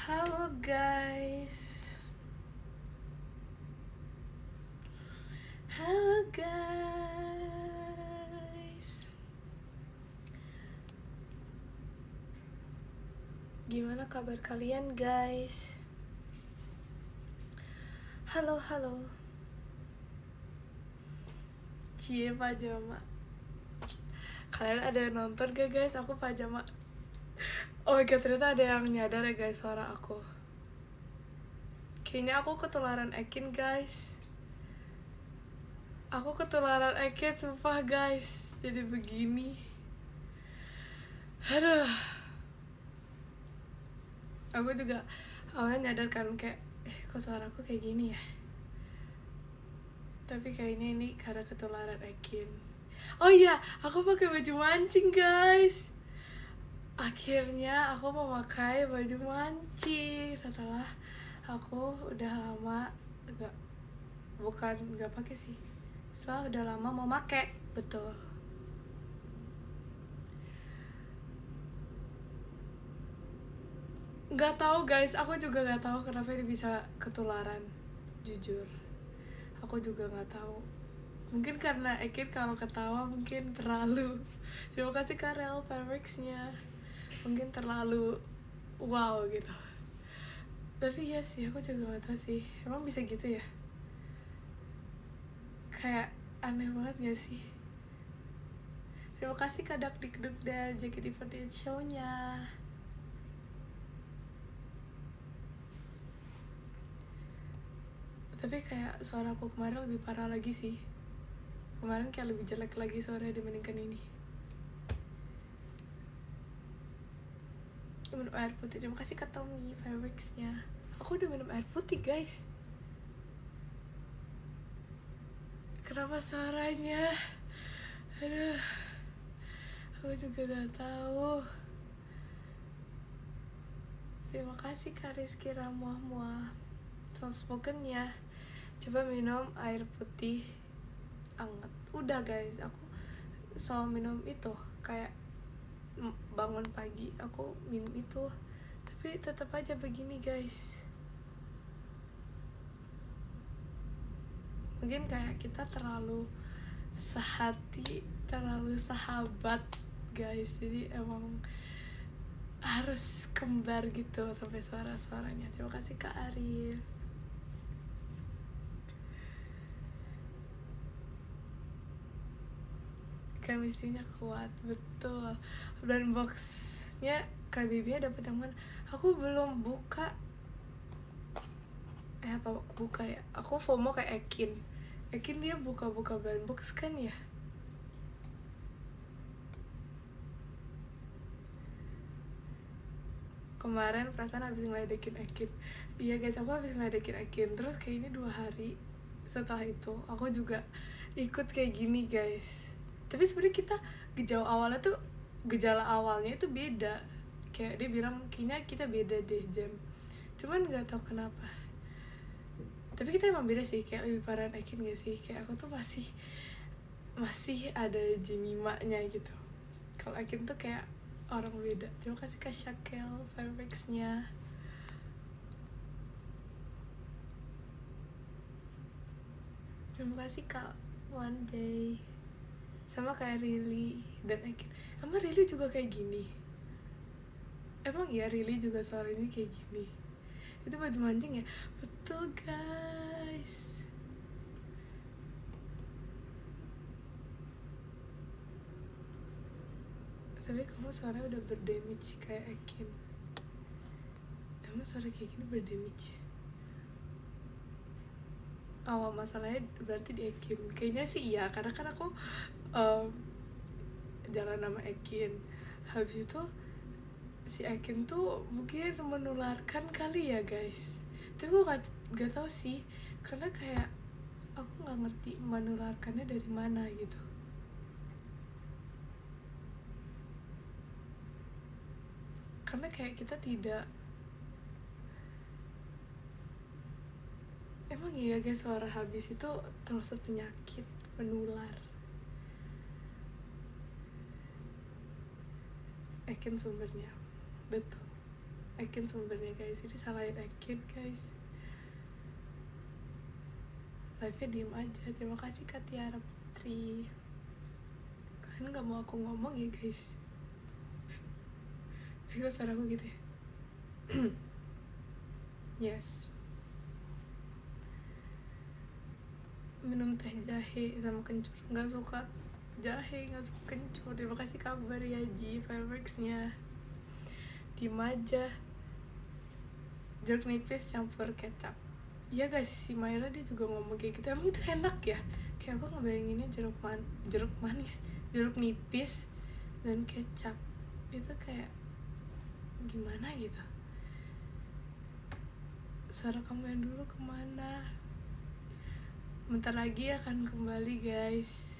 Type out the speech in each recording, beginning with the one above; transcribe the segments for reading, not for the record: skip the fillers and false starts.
Halo guys. Halo guys. Gimana kabar kalian guys? Halo halo. Cie pajama. Kalian ada yang nonton gak guys? Aku pajama. Oh my god, ternyata ada yang nyadar ya guys suara aku. Kayaknya aku ketularan Ekin guys. Aku ketularan Ekin sumpah guys. Jadi begini. Aduh. Aku juga awalnya nyadar kan kayak kok suara aku kayak gini ya. Tapi kayaknya ini karena ketularan Ekin. Oh iya, aku pakai baju mancing guys. Akhirnya aku memakai baju mancing setelah aku udah lama nggak pakai sih. Soalnya udah lama mau pakai, betul. Nggak tahu guys, aku juga nggak tahu kenapa ini bisa ketularan. Jujur, aku juga nggak tahu. Mungkin karena Ekin kalau ketawa mungkin terlalu. Terima kasih Karel Fabrics-nya. Mungkin terlalu wow gitu. Tapi ya sih, aku juga gak tahu sih. Emang bisa gitu ya? Kayak aneh banget gak sih? Terima kasih Kadak Dikduk dan JKT48 show-nya. Tapi kayak suara aku kemarin lebih parah lagi sih. Kemarin kayak lebih jelek lagi suaranya dibandingkan ini. Minum air putih. Terima kasih Kak Tommy Fabrics-nya. Aku udah minum air putih guys. Kenapa suaranya? Aduh, aku juga gak tahu. Terima kasih Kak Rizky Ramuah-muah. Soft spoken ya. Coba minum air putih anget. Udah guys, aku selalu minum itu. Kayak bangun pagi aku minum itu. Tapi tetap aja begini guys. Mungkin kayak kita terlalu sehati, terlalu sahabat guys. Jadi emang harus kembar gitu sampai suara-suaranya. Terima kasih Kak Arif. Chemistry-nya kuat, betul. Dan boxnya Crybaby-nya dapet yang mana? Aku belum buka. Apa buka ya? Aku FOMO kayak Ekin dia buka-buka brand box kan ya? Kemarin perasaan habis ngeledekin Ekin. Iya guys, aku habis ngeledekin Ekin. Terus kayaknya 2 hari setelah itu aku juga ikut kayak gini guys. Tapi sebenarnya kita gejala awalnya itu beda. Kayak dia bilang kayaknya kita beda deh Jam. Cuman nggak tahu kenapa. Tapi kita emang beda sih, kayak lebih parah Ekin gak sih? Kayak aku tuh masih ada Jemimanya gitu. Kalau Ekin tuh kayak orang beda. Terima kasih Kak Shakel Fabrics-nya. Terima kasih Kak One Day. Sama kayak Rilly dan Ekin. Emang Rilly juga kayak gini? Emang ya Rilly juga suaranya kayak gini? Itu baju mancing ya? Betul guys. Tapi kamu suaranya udah berdamage kayak Ekin. Emang suara kayak gini berdamage? Awal masalahnya berarti di Ekin. Kayaknya sih iya, karena kan aku jalan nama Ekin. Habis itu si Ekin tuh mungkin menularkan kali ya guys. Tapi gue gak tau sih, karena kayak aku gak ngerti menularkannya dari mana gitu. Karena kayak kita tidak. Emang iya guys, suara habis itu termasuk penyakit menular. Ekin sumbernya, betul. Ekin sumbernya guys, jadi salahin Ekin guys. Live-nya diem aja. Terima kasih Kak Tiara Putri. Kalian gak mau aku ngomong ya guys? Kok suara aku gitu ya? Yes. Minum teh jahe sama kencur. Gak suka jahe, gak suka kencur. Terima kasih kabar ya Ji, fireworksnya. Diem aja. Jeruk nipis campur kecap. Iya guys, si Myra dia juga ngomong kayak gitu. Emang itu enak ya? Kayak aku ngebayanginnya jeruk manis, jeruk nipis dan kecap. Itu kayak gimana gitu. Suara kamu yang dulu kemana? Bentar lagi akan kembali guys.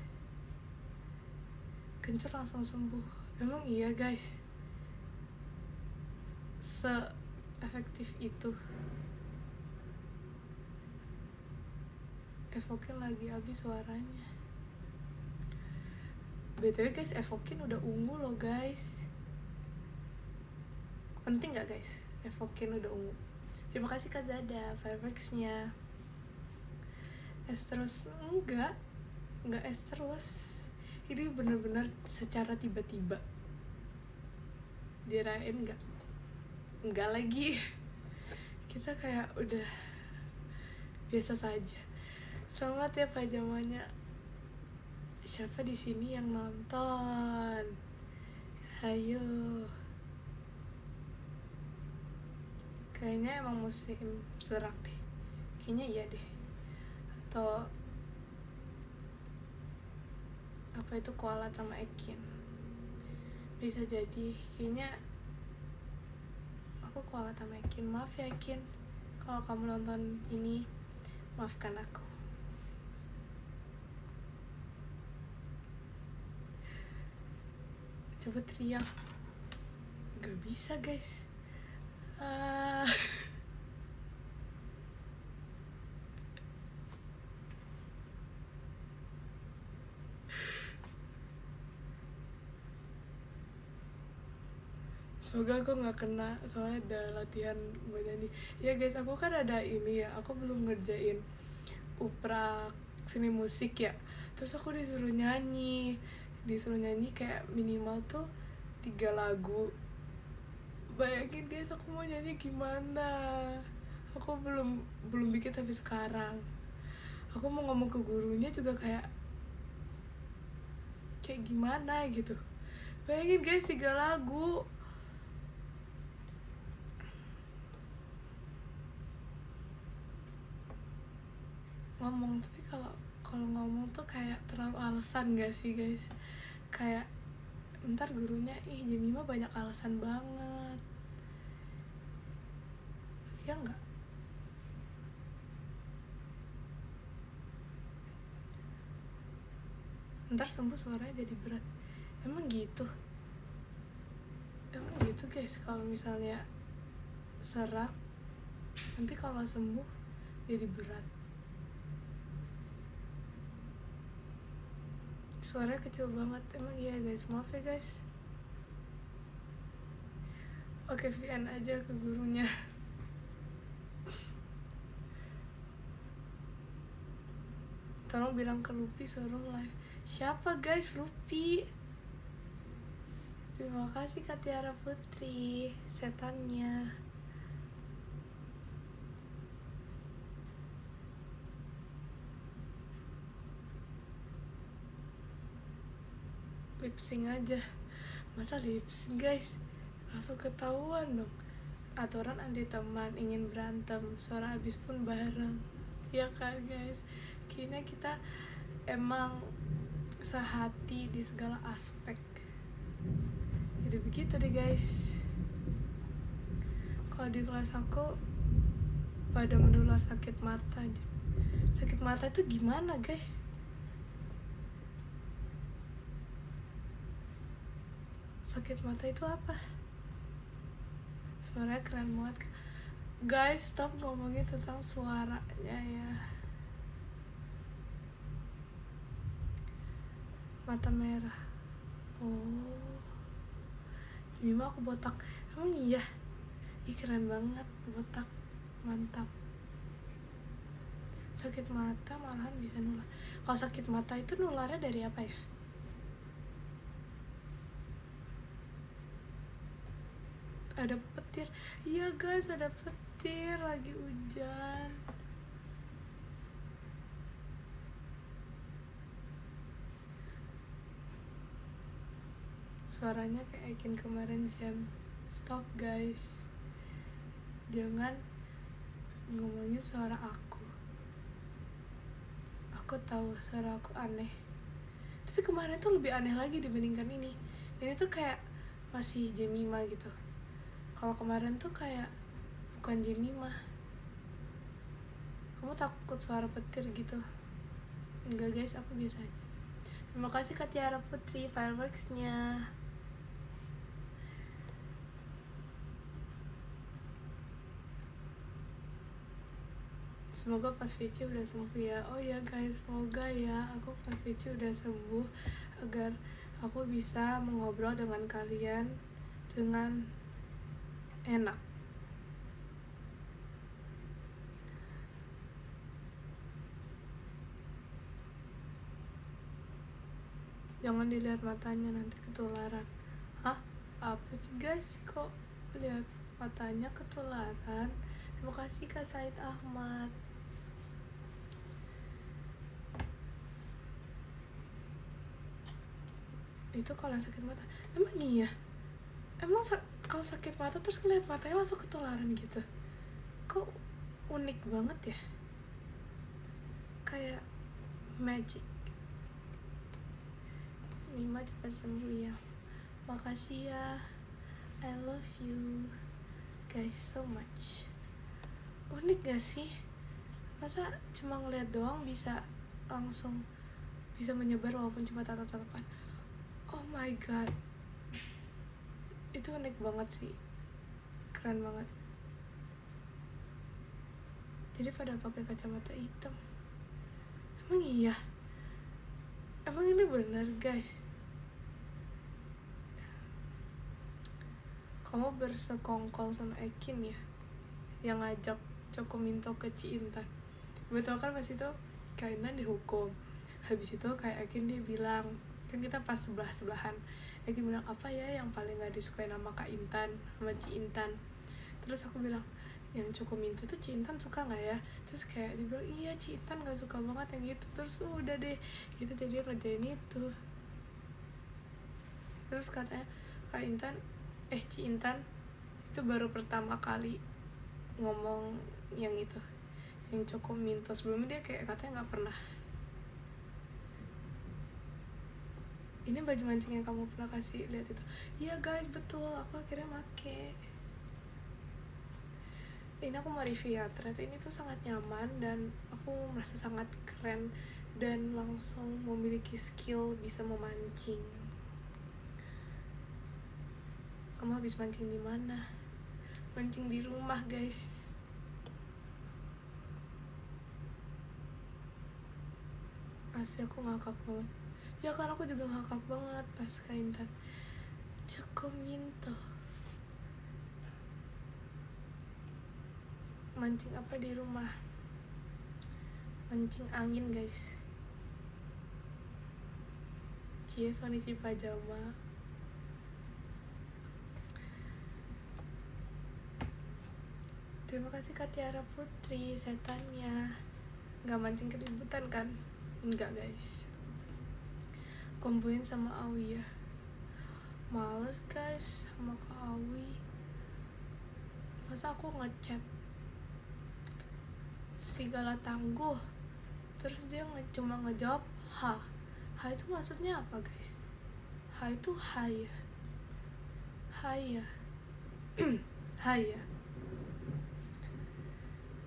Kencur langsung sembuh. Emang iya guys, se-efektif itu. Evokin lagi habis suaranya. BTW guys, Evokin udah ungu loh guys. Penting gak guys? Evokin udah ungu. Terima kasih Kak Zada, fireworksnya. Es terus? Enggak es terus. Ini bener-bener secara tiba-tiba. Dirayain enggak lagi. Kita kayak udah biasa saja. Selamat ya pajamannya. Siapa di sini yang nonton? Hayo. Kayaknya emang musim serak deh. Kayaknya iya deh. Atau apa itu koala sama Ekin? Bisa jadi. Kayaknya aku koala sama Ekin. Maaf ya Ekin, kalau kamu nonton ini, maafkan aku. Coba teriak. Gak bisa guys. Semoga aku gak kena, soalnya ada latihan buat nyanyi. Ya guys, aku kan ada ini ya, aku belum ngerjain uprak seni musik ya. Terus aku disuruh nyanyi kayak minimal tuh 3 lagu. Bayangin guys, aku mau nyanyi gimana? Aku belum bikin sampai sekarang. Aku mau ngomong ke gurunya juga kayak gimana gitu. Bayangin guys, 3 lagu. Ngomong, tapi kalau ngomong tuh kayak terlalu alasan gak sih guys? Kayak ntar gurunya, Jemima banyak alasan banget. Ya enggak? Ntar sembuh suaranya jadi berat. Emang gitu guys, kalau misalnya serak, nanti kalau sembuh jadi berat. Suaranya kecil banget. Emang iya guys, maaf ya guys. Oke, VN aja ke gurunya. Tolong bilang ke Lupi suruh live. Siapa guys Lupi? Terima kasih Kak Tiara Putri, setannya. Lip sync aja. Masa lip sync guys? Langsung ketahuan dong. Aturan anti teman, ingin berantem, suara habis pun bareng. Ya kan guys? Kayaknya kita emang sehati di segala aspek. Jadi begitu deh guys. Kalau di kelas aku pada menular sakit mata aja. Sakit mata itu gimana guys? Sakit mata itu apa? Suaranya keren banget. Guys, stop ngomongin tentang suaranya ya. Mata merah. Oh, Mima aku botak. Emang iya? Ih keren banget, botak, mantap. Sakit mata malahan bisa nular. Kalau sakit mata itu nularnya dari apa ya? Ada petir. Iya guys, ada petir, lagi hujan. Suaranya kayak Ekin kemarin jam. Stop guys, jangan ngomongin suara aku. Aku tahu suara aku aneh, tapi kemarin tuh lebih aneh lagi dibandingkan ini. Ini tuh kayak masih Jemima gitu. Kalau kemarin tuh kayak bukan Jemima. Kamu takut suara petir gitu? Enggak guys, aku biasa aja. Terima kasih Kak Tiara Putri fireworksnya. Semoga pas Vici udah sembuh ya. Oh ya guys, semoga ya aku pas Vici udah sembuh, agar aku bisa mengobrol dengan kalian dengan enak. Jangan dilihat matanya, nanti ketularan. Hah? Apa sih guys, kok lihat matanya ketularan? Terima kasih Kak Said Ahmad. Itu kalau sakit mata, emang iya? Emang kalau sakit mata terus ngeliat matanya langsung ketularan gitu? Kok unik banget ya? Kayak magic. Mima cepat sembuh ya. Makasih ya. I love you guys so much. Unik gak sih? Masa cuma ngeliat doang bisa langsung bisa menyebar walaupun cuma tatap-tatapan? Oh my god, itu unik banget sih, keren banget. Jadi pada pakai kacamata hitam. Emang iya? Emang ini benar guys? Kamu bersekongkol sama Ekin ya, yang ngajak Cokominto ke Ciintan. Betul kan pas itu Kak Intan dihukum. Habis itu kayak Ekin dia bilang, kan kita pas sebelah-sebelahan, Ekin bilang apa ya yang paling gak disukai nama Kak Intan sama Ciintan. Terus aku bilang, yang Cokominto tuh Ciintan suka gak ya? Terus kayak dia bilang, iya Ciintan gak suka banget yang gitu. Terus udah deh gitu, jadi ngerjain itu. Terus katanya Kak Intan Ciintan itu baru pertama kali ngomong yang itu, yang Cokominto. Sebelumnya dia kayak katanya gak pernah. Ini baju mancing yang kamu pernah kasih lihat itu. Iya guys, betul, aku akhirnya make. Ini aku mau review ya, ternyata ini tuh sangat nyaman dan aku merasa sangat keren dan langsung memiliki skill bisa memancing. Kamu habis mancing di mana? Mancing di rumah guys. Asli aku ngakak banget. Ya kan aku juga ngakak banget pas Kak Intan Cokominto. Mancing apa di rumah? Mancing angin guys. Cie Sonichi Pajama. Terima kasih Kak Tiara Putri, setannya. Gak mancing keributan kan? Enggak guys, kumpulin sama Awi ya. Males guys sama Kak Awi. Masa aku ngechat Serigala Tangguh terus dia cuma ngejawab ha. Ha itu maksudnya apa guys? Ha itu hai ya. Hai ya. Hai ya.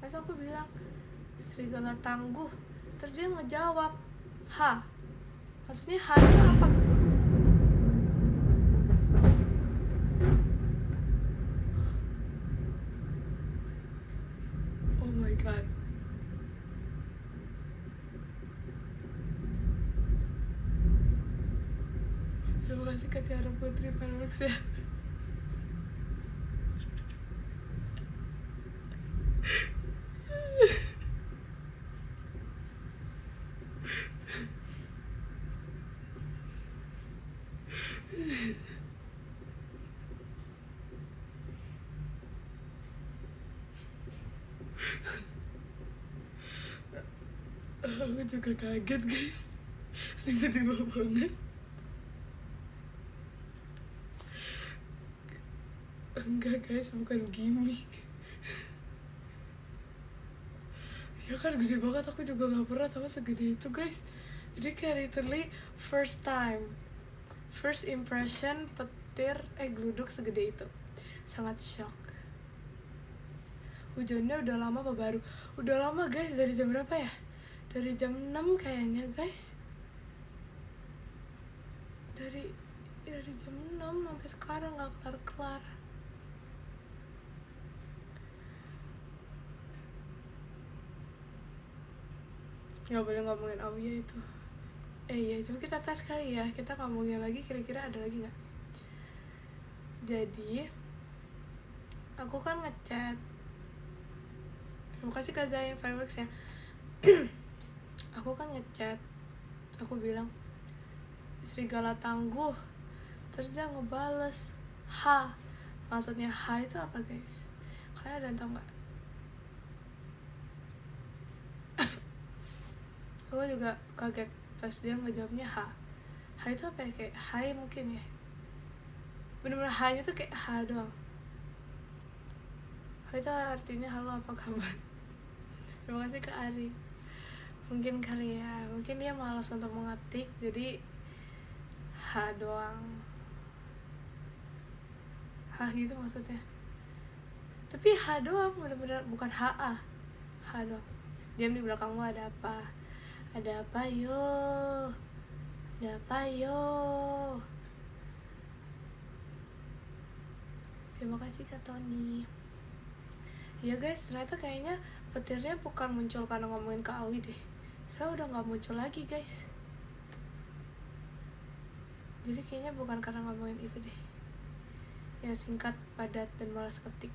Masa aku bilang Serigala Tangguh terus dia ngejawab ha. Maksudnya ha itu apa? Oh my god. Terima kasih Kak Tiara Putri fireworks ya. Aku juga kaget guys, tiba-tiba banget. Enggak guys, bukan gimmick. Ya kan gede banget, aku juga gak pernah tahu segede itu guys. Jadi kayak literally first time, first impression petir gluduk segede itu. Sangat shock. Hujannya udah lama apa baru? Udah lama guys, dari jam berapa ya? Dari jam 6 kayaknya guys. Dari jam 6 sampai sekarang gak kelar-kelar. Gak boleh ngomongin Aulia itu. Iya, coba kita tes kali ya. Kita ngomongin lagi, kira-kira ada lagi gak? Jadi aku kan ngechat, terima kasih Kak Zain fireworks ya. Aku kan ngechat, aku bilang serigala tangguh, terus dia ngebales ha. Maksudnya ha itu apa guys? Kalian ada yang tau gak? Aku juga kaget pas dia ngejawabnya ha. Ha itu apa ya? Kayak hai mungkin ya, bener-bener ha-nya tuh kayak ha doang. Ha itu artinya halo apa kabar. Terima kasih Kak Ari. Mungkin kali ya, mungkin dia malas untuk mengetik, jadi ha doang, ha gitu maksudnya. Tapi ha doang, bener-bener bukan ha-a, ha doang. Diam di belakangmu ada apa? Ada apa yo? Ada apa yo? Terima kasih Kak Tony. Ya guys, ternyata kayaknya petirnya bukan muncul karena ngomongin Kak Awi deh. Saya udah gak muncul lagi guys. Jadi kayaknya bukan karena ngomongin itu deh. Ya singkat, padat, dan malas ketik.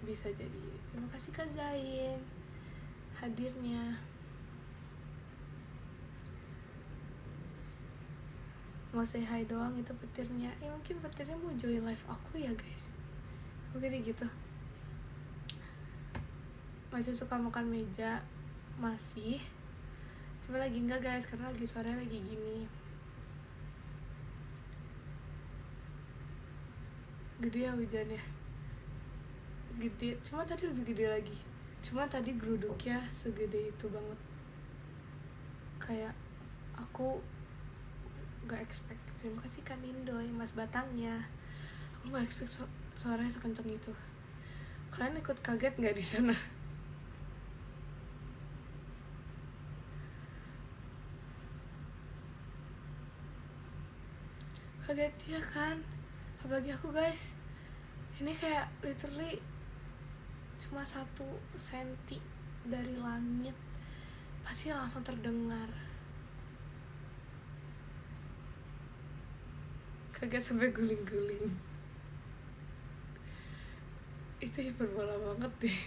Bisa jadi. Terima kasih Kak Zain hadirnya. Mau say hi doang itu petirnya. Mungkin petirnya mau join live aku ya guys. Mungkin gitu. Masih suka makan meja? Masih. Cuma lagi enggak guys, karena lagi sore lagi gini. Gede ya hujannya. Gede, cuma tadi lebih gede lagi. Cuma tadi geruduknya segede itu banget. Kayak aku gak expect. Terima kasih Kak Nindoy, Mas Batangnya. Aku gak expect suaranya sekencang itu. Kalian ikut kaget gak di sana? Kaget ya kan? Apalagi aku guys, ini kayak literally cuma 1 senti dari langit, pasti langsung terdengar. Kaget sampai guling-guling. Itu hiperbola banget deh.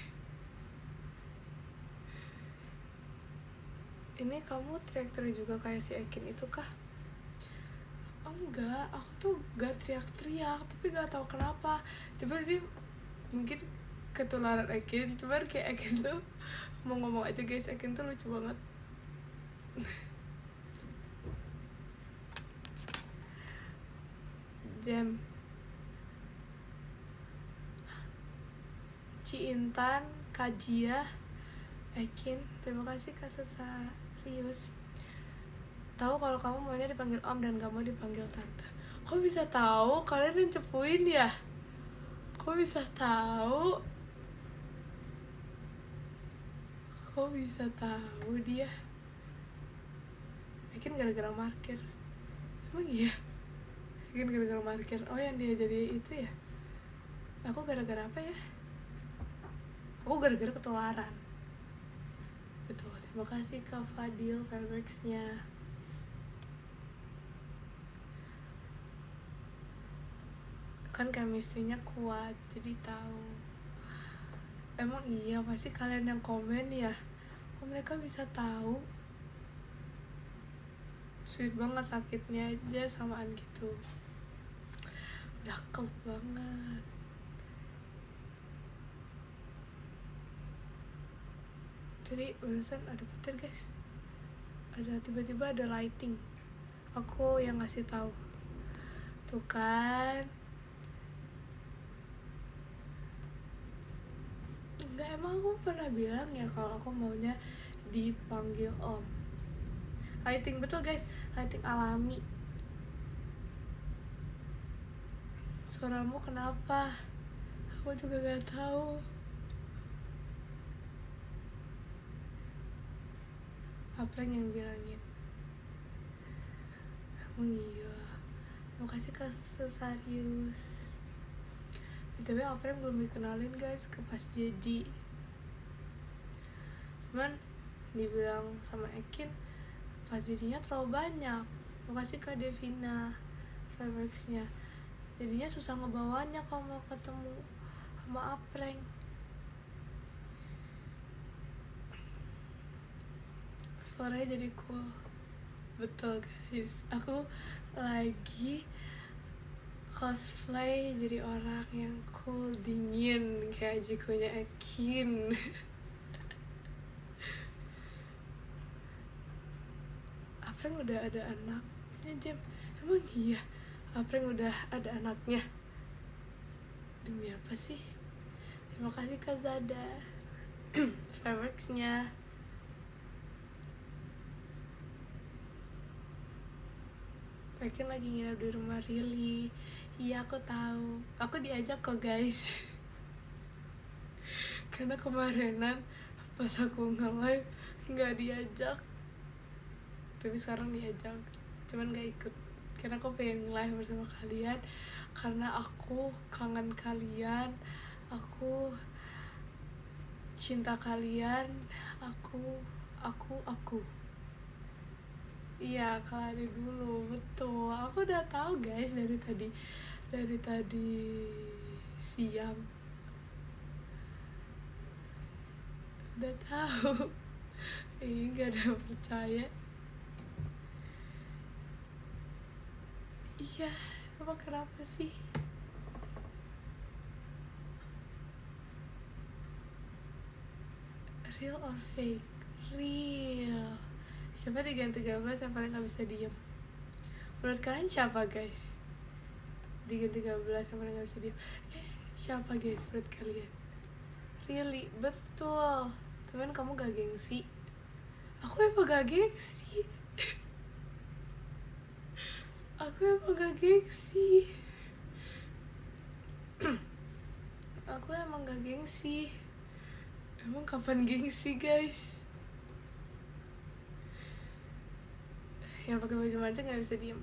Ini kamu teriak-teriak juga kayak si Ekin itu kah? Enggak, aku tuh gak teriak-teriak, tapi gak tahu kenapa. Coba dia mungkin ketularan Ekin, cuman kayak Ekin tuh mau ngomong aja guys, Ekin tuh lucu banget. Jam Ci Intan, Kajia, Ekin, terima kasih Kak Serius. Tahu kalau kamu maunya dipanggil Om dan gak mau dipanggil Tante. Kok bisa tahu? Kalian yang cepuin ya? Kok bisa tahu? Kok bisa tahu dia? Mungkin gara-gara markir. Emang iya? Mungkin gara-gara markir. Oh yang dia jadi itu ya? Aku gara-gara apa ya? Aku gara-gara ketularan. Betul, terima kasih Kak Fadil fireworks-nya. Kan chemistry-nya kuat, jadi tahu. Emang iya, pasti kalian yang komen ya. Kok mereka bisa tahu? Sweet banget, sakitnya aja samaan gitu. Udah kelp banget. Jadi barusan ada petir guys, ada tiba-tiba ada lighting, aku yang ngasih tahu tuh kan. Enggak, emang aku pernah bilang ya kalau aku maunya dipanggil om. Lighting, betul guys, lighting alami. Suaramu kenapa? Aku juga gak tahu. Apreng yang bilangin. Emang iya. Terima kasih Kak Sesarius. Tapi Apreng belum dikenalin guys ke Pas Jadi. Cuman dibilang sama Ekin Pas Jadinya terlalu banyak. Terima kasih Kak Devina Fireworksnya. Jadinya susah ngebawanya kalau mau ketemu sama Apreng. Suaranya jadi cool. Betul guys, aku lagi cosplay jadi orang yang cool, dingin kayak Jikunya Ekin. Apreng udah ada anaknya Jam. Emang iya Apreng udah ada anaknya? Demi apa sih? Terima kasih Kak Zada. Fireworksnya. Ekin lagi nginep di rumah Rili. Iya aku tahu. Aku diajak kok guys. Karena kemarinan pas aku nge-live nggak diajak. Tapi sekarang diajak. Cuman nggak ikut. Karena aku pengen live bersama kalian. Karena aku kangen kalian. Aku cinta kalian. Aku. Iya, kelari dulu, betul. Aku udah tahu guys dari tadi siang. Udah tahu. Ih, gak ada yang percaya. Iya, apa kenapa sih? Real or fake? Real. Siapa di Gen 13 yang paling gak bisa diem? Menurut kalian siapa guys? Di Gen 13 yang paling gak bisa diem? Siapa guys menurut kalian? Really? Betul. Temen kamu gak gengsi? Aku emang gak gengsi. Aku emang gak gengsi. Aku emang gak gengsi. Emang kapan gengsi guys? Yang pakai baju mancing nggak bisa diem.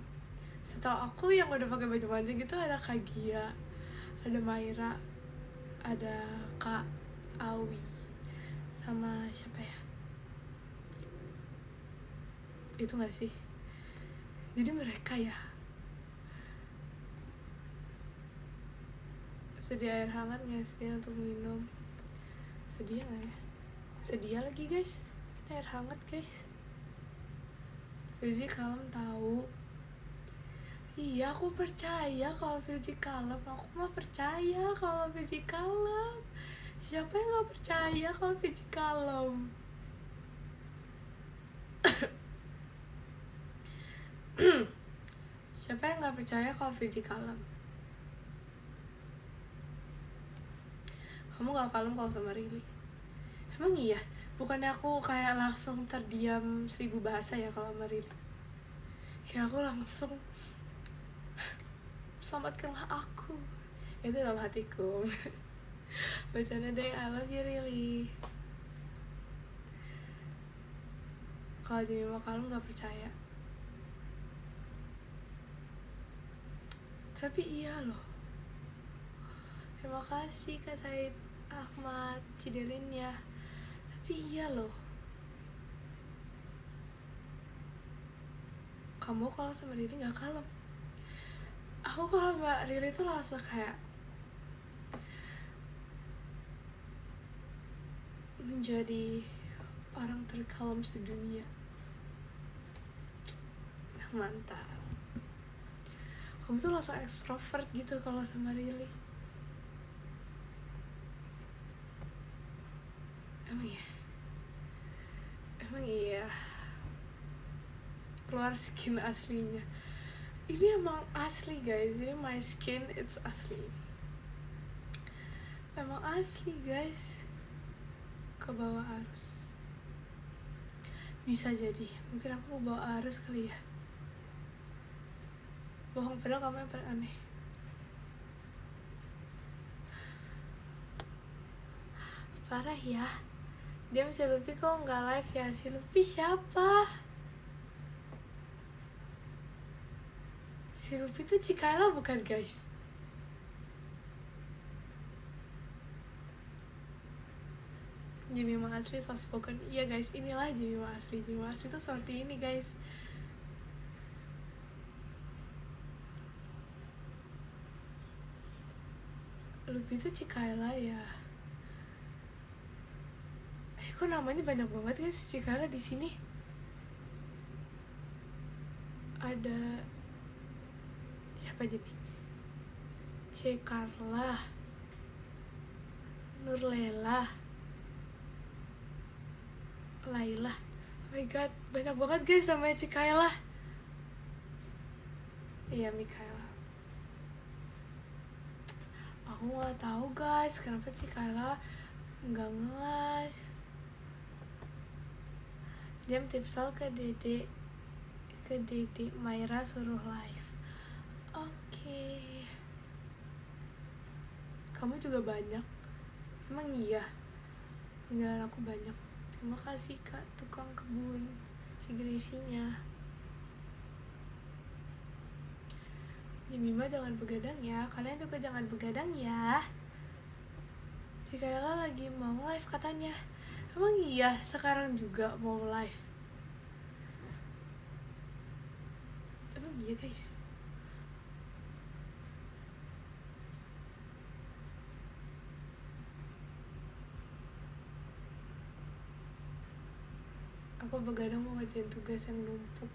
Setahu aku yang udah pakai baju mancing itu ada Kak Gia, ada Maira, ada Kak Awi, sama siapa ya? Itu nggak sih? Jadi mereka ya. Sedia air hangat nggak sih untuk minum? Sedia nggak ya? Sedia lagi guys. Ini air hangat guys. Virgi kalem tahu. Iya aku percaya kalau Virgi kalem. Aku mah percaya kalau Virgi kalem. Siapa yang nggak percaya kalau Virgi kalem? Siapa yang nggak percaya kalau Virgi kalem? Kamu nggak kalem kalau sama Rili? Emang iya? Bukannya aku kayak langsung terdiam 1000 bahasa ya kalau sama Rili? Kayak aku langsung selamatkanlah aku. Itu dalam hatiku. Bacanya deh, I love you Rili. Kalau Jemima kalem gak percaya. Tapi iya loh. Terima kasih Kak Said Ahmad Cidelin ya. Tapi iya loh. Kamu kalau sama Rili gak kalem. Aku kalau Mbak Rili tuh langsung kayak menjadi orang terkalem sedunia. Mantap. Kamu tuh langsung extrovert gitu kalau sama Rili. Emang ya? keluar skin aslinya. Ini emang asli guys, ini my skin, it's asli, emang asli guys, ke bawah arus. Bisa jadi, mungkin aku ke bawah arus kali ya. Bohong, padahal kamu yang paling aneh. Parah ya. Dia si Luffy kok nggak live ya? Si Luffy siapa? Si Luffy tuh Cikayla bukan guys? Jimmy asli soft spoken. Iya guys, inilah Jimmy asli. Jimmy asli tuh seperti ini guys. Luffy tuh Cikayla ya. Kok namanya banyak banget guys Cikayla di sini. Ada siapa aja nih? Cekarla, Nurlela, Laila. Oh my god, banyak banget guys namanya Cikayla. Iya, Mikaela. Aku nggak tahu guys kenapa Cikayla nggak nge-live. Jam tipsal ke Dede Maira suruh live. Oke. Kamu juga banyak. Emang iya? Panggilan aku banyak. Terima kasih kak tukang kebun Cigresinya. Jemima jangan begadang ya. Kalian juga jangan begadang ya. Cikayla lagi mau live katanya. Emang iya sekarang juga mau live? Emang iya guys? Aku begadang mau ngerjain tugas yang numpuk.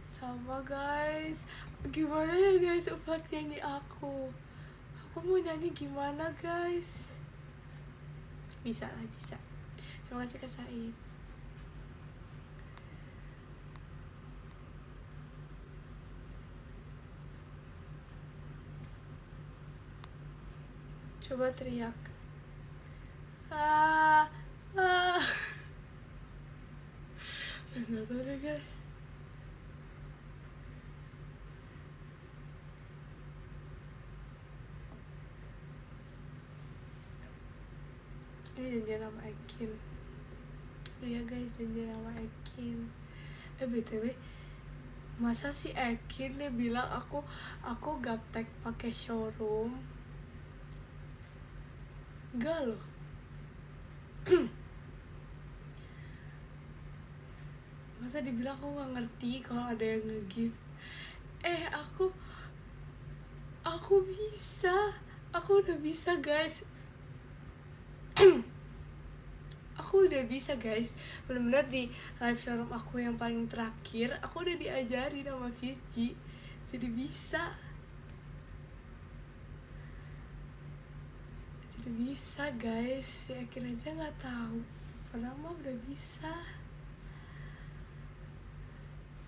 Sama guys. Gimana ya guys upload nyanyi aku? Aku mau nyanyi gimana guys? Bisa lah, bisa. Terima kasih Kak Said. Coba teriak. Nggak tahu deh guys. Ini janjian sama Ekin. Iya guys, janjian sama Ekin. BTW, masa si Ekin dia bilang aku gaptek pakai showroom? Enggak loh. Masa dibilang aku nggak ngerti kalau ada yang nge-give. Aku bisa. Aku udah bisa guys. Aku udah bisa guys. Bener-bener di live showroom aku yang paling terakhir, aku udah diajari sama Vici. Jadi bisa. Jadi bisa guys. Yakin aja nggak tahu. Padahal mah udah bisa.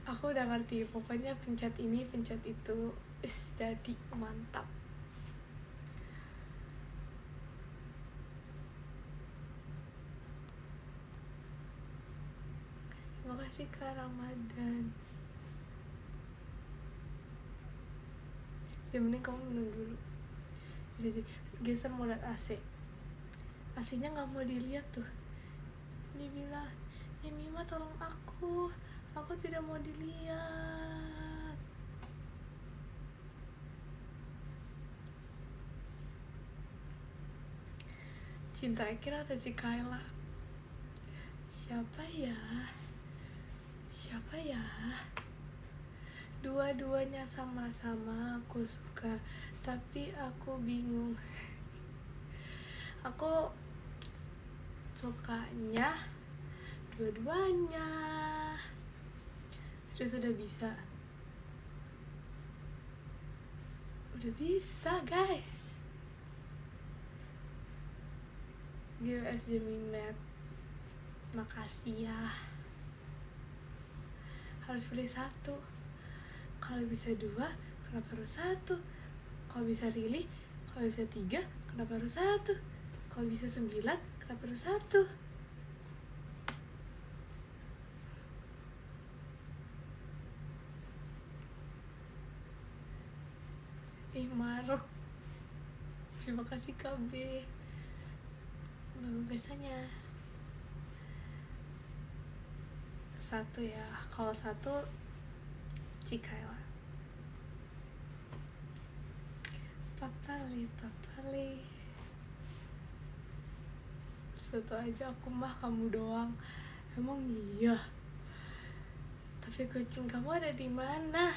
Aku udah ngerti. Pokoknya pencet ini, pencet itu. Jadi mantap. Terima kasih Kak Ramadan. Ya mending kamu minum dulu. Jadi geser mau lihat AC. AC-nya nggak mau dilihat tuh. Dia bilang, ya Mima tolong aku tidak mau dilihat. Cinta Ekin atau Cikayla? Siapa ya? Dua-duanya sama-sama aku suka, tapi aku bingung. Aku sukanya dua-duanya. Serius udah bisa guys. GSD Mimet, makasih ya. harus pilih satu. Kalau bisa dua, kenapa harus satu? Kalau bisa really, kalau bisa tiga, kenapa harus satu? Kalau bisa 9, kenapa harus satu? Marok, terima kasih KB. Belum biasanya satu ya. Kalau satu Cikaela. Papali. Satu aja aku mah, kamu doang. Emang iya? Tapi kucing kamu ada di mana?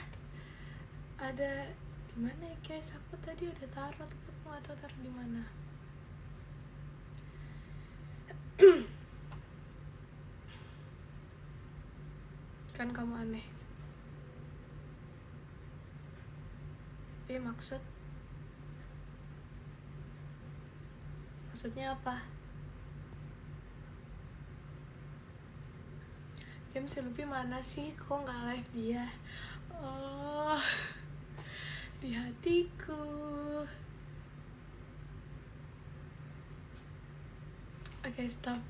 Ada di mana ya guys? Aku tadi udah taruh tapi aku nggak tahu taruh di mana. Kan kamu aneh. Maksudnya apa? Si Lupi mana sih? Kok nggak live dia? Oh, di hatiku. Oke, stop.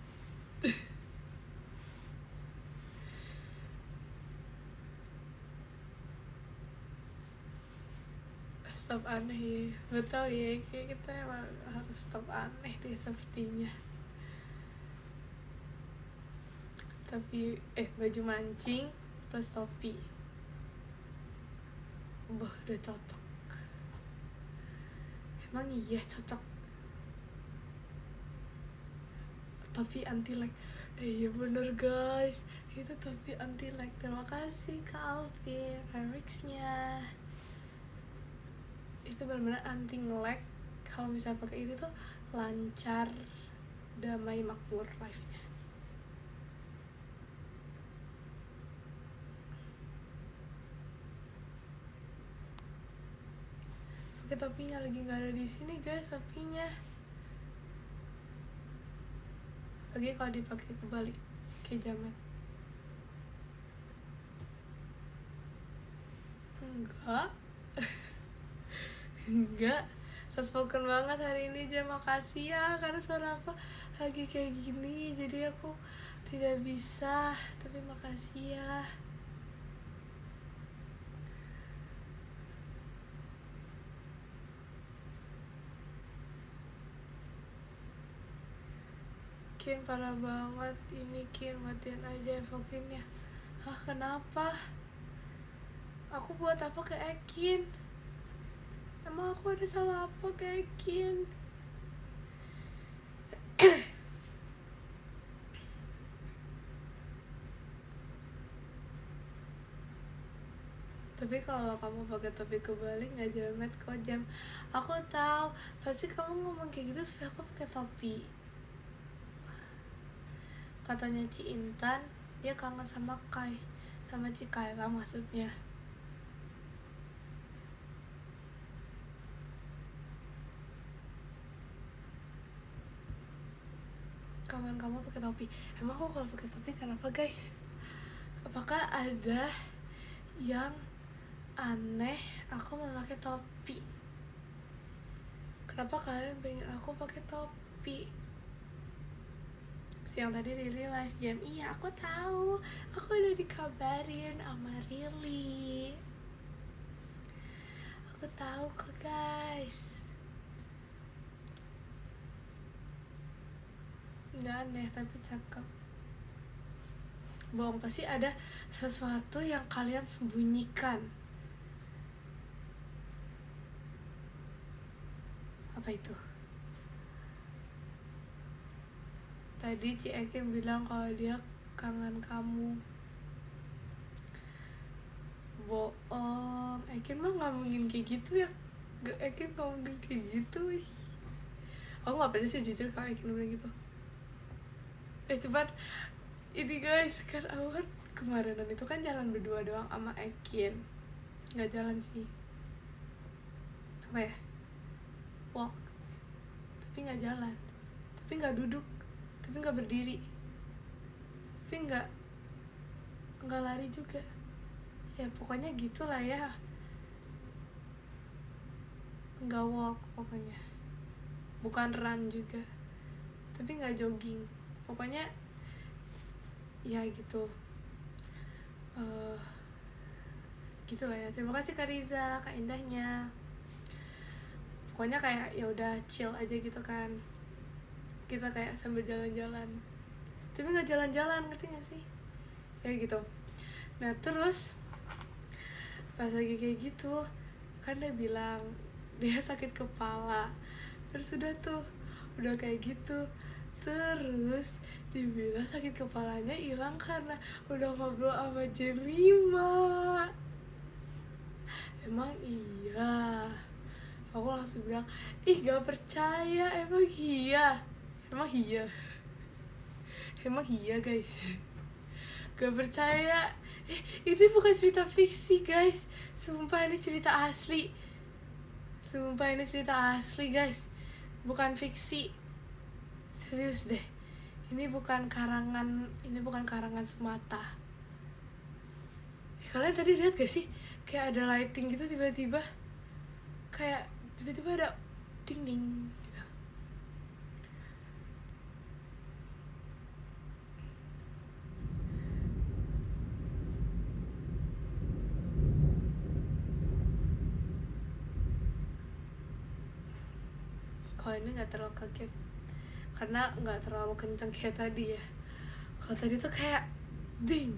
Stop aneh. Betul ya, kayak kita emang harus stop aneh deh sepertinya. Tapi baju mancing plus topi, udah cocok. Emang iya cocok. Topi anti lag. Iya bener guys, itu topi anti lag. Terima kasih Kak Alvin remixnya. Itu benar-benar anti nge-lag. Kalau misalnya pakai itu tuh lancar, damai, makmur live-nya. Pakai topinya lagi nggak ada di sini guys, topinya. Lagi kalau dipakai kebalik kayak jamet. Enggak soft-spoken banget hari ini Jam. Makasih ya, karena suara aku lagi kayak gini jadi aku tidak bisa, tapi makasih ya. Kin parah banget ini Kin, matiin aja evokinnya. Hah, kenapa? Aku buat apa ke Ekin? Emang aku ada salah apa ke Ekin? Tapi kalau kamu pakai topi kebalik nggak jamet kok Jam. Aku tahu pasti kamu ngomong kayak gitu supaya aku pakai topi. Katanya Ci Intan dia kangen sama Kai, sama Cikaela maksudnya. Kangen kamu pakai topi. Emang aku kalau pakai topi kenapa guys? Apakah ada yang aneh aku memakai topi? Kenapa kalian pengen aku pakai topi? Siang tadi Rili live jam. Iya aku tahu, aku udah dikabarin sama Rili. Aku tahu kok guys. Nggak aneh tapi cakep. Bohong, pasti ada sesuatu yang kalian sembunyikan. Apa itu? Tadi Ci Ekin bilang kalau dia kangen kamu. Bohong, Ekin mah nggak mungkin kayak gitu ya. Ekin nggak mungkin kayak gitu. Aku nggak pernah sih jujur kalau Ekin bilang gitu. Cuman ini guys, kan aku kan kemarinan itu kan jalan berdua doang sama Ekin. Nggak jalan sih, apa ya, walk, tapi nggak jalan, tapi nggak duduk, tapi nggak berdiri, tapi nggak lari juga. ya pokoknya gitulah ya, nggak walk pokoknya, bukan run juga, tapi nggak jogging, pokoknya ya gitu. Gitulah ya. Terima kasih Kak Riza, Kak Indahnya. Pokoknya kayak ya udah chill aja gitu kan, kita kayak sambil jalan-jalan tapi nggak jalan-jalan, ngerti nggak sih ya gitu. Nah terus pas lagi kayak gitu kan dia bilang dia sakit kepala, terus udah kayak gitu, terus dibilang sakit kepalanya hilang karena udah ngobrol sama Jemima. Emang iya? Aku langsung bilang, ih gak percaya, emang iya guys, gak percaya. Ini bukan cerita fiksi guys, sumpah ini cerita asli guys, bukan fiksi, serius deh. Ini bukan karangan semata. Kalian tadi lihat gak sih kayak ada lighting gitu, tiba-tiba ada ding ding gitu. Kalau ini nggak terlalu kaget karena nggak terlalu kenceng kayak tadi ya. Kalau tadi tuh kayak ding.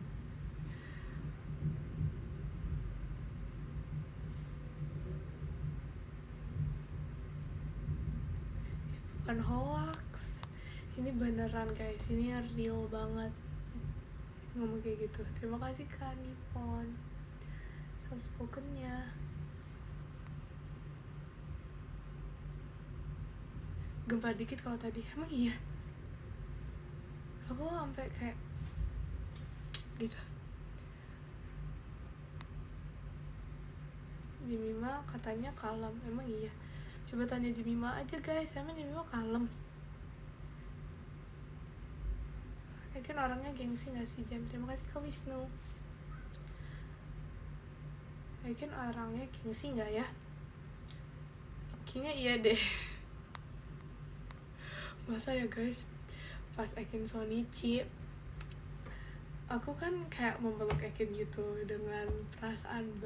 Bukan hoax, ini beneran guys, ini real banget ngomong kayak gitu. Terima kasih Kak Nippon soft spokennya. Gempa dikit kalau tadi, emang iya? Aku sampai kayak gitu. Jemima katanya kalem, emang iya? Coba tanya Jemima aja guys, emang Jemima kalem? Kan orangnya gengsi gak sih Jam? Terima kasih Kak Wisnu. Kan orangnya gengsi gak ya? Kayaknya iya deh. Masa ya guys, pas Ekin Sonichi aku kan kayak memeluk Ekin gitu dengan perasaan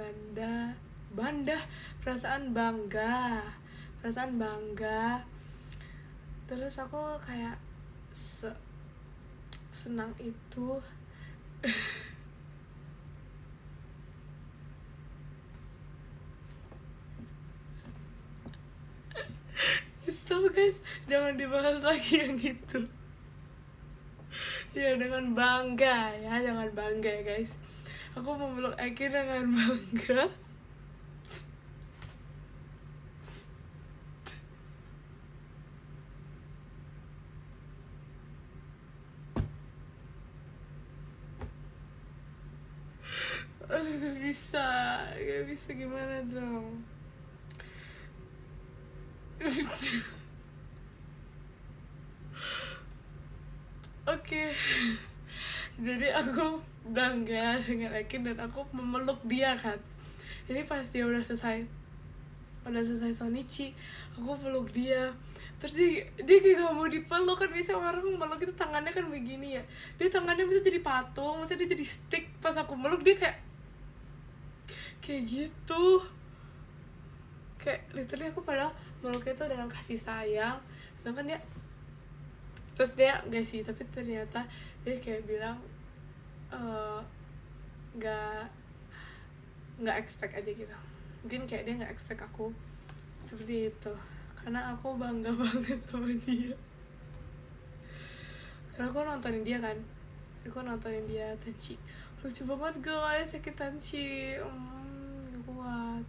perasaan bangga. Terus aku kayak senang itu. Stop guys, jangan dibahas lagi yang itu. Ya dengan bangga ya, jangan bangga ya guys. Aku memeluk Ekin dengan bangga. Aduh gak bisa gimana dong. Oke. Jadi aku bangga dengan Ekin dan aku memeluk dia kan. Ini pas dia udah selesai Sonichi, aku peluk dia. Terus dia kayak gak mau dipeluk kan, biasa orang meluk itu tangannya kan begini ya, dia tangannya bisa jadi patung, maksudnya dia jadi stick. Pas aku meluk dia kayak gitu, kayak literally aku padahal meluknya itu dengan kasih sayang, sedangkan dia enggak sih, tapi ternyata dia kayak bilang nggak expect aja gitu. Mungkin kayak dia nggak expect aku seperti itu, karena aku bangga banget sama dia. Karena aku nontonin dia Tanchi, lucu banget guys, sakit Tanchi, gak kuat,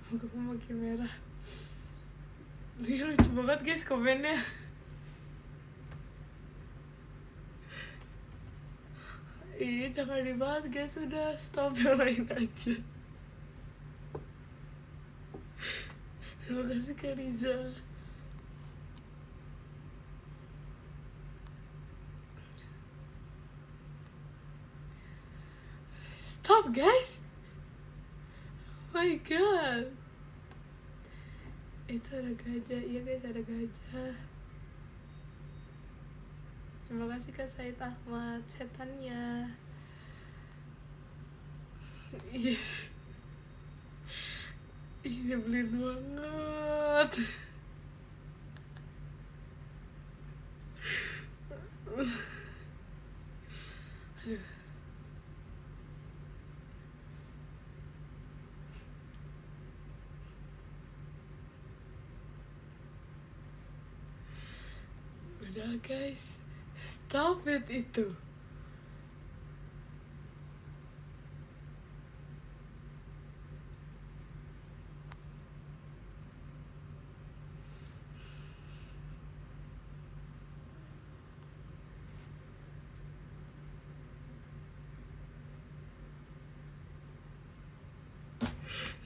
aku makin merah. Dia lucu banget guys komennya. Ih, jangan dibahas guys, udah stop, yang lain aja. Terima kasih Kak Riza. Stop guys. Oh my god. Itu ada gajah. Iya guys, ada gajah. Terima kasih Kak Said Ahmad, setannya. Ini nyebelin banget. Aduh. Udah guys, stop it itu.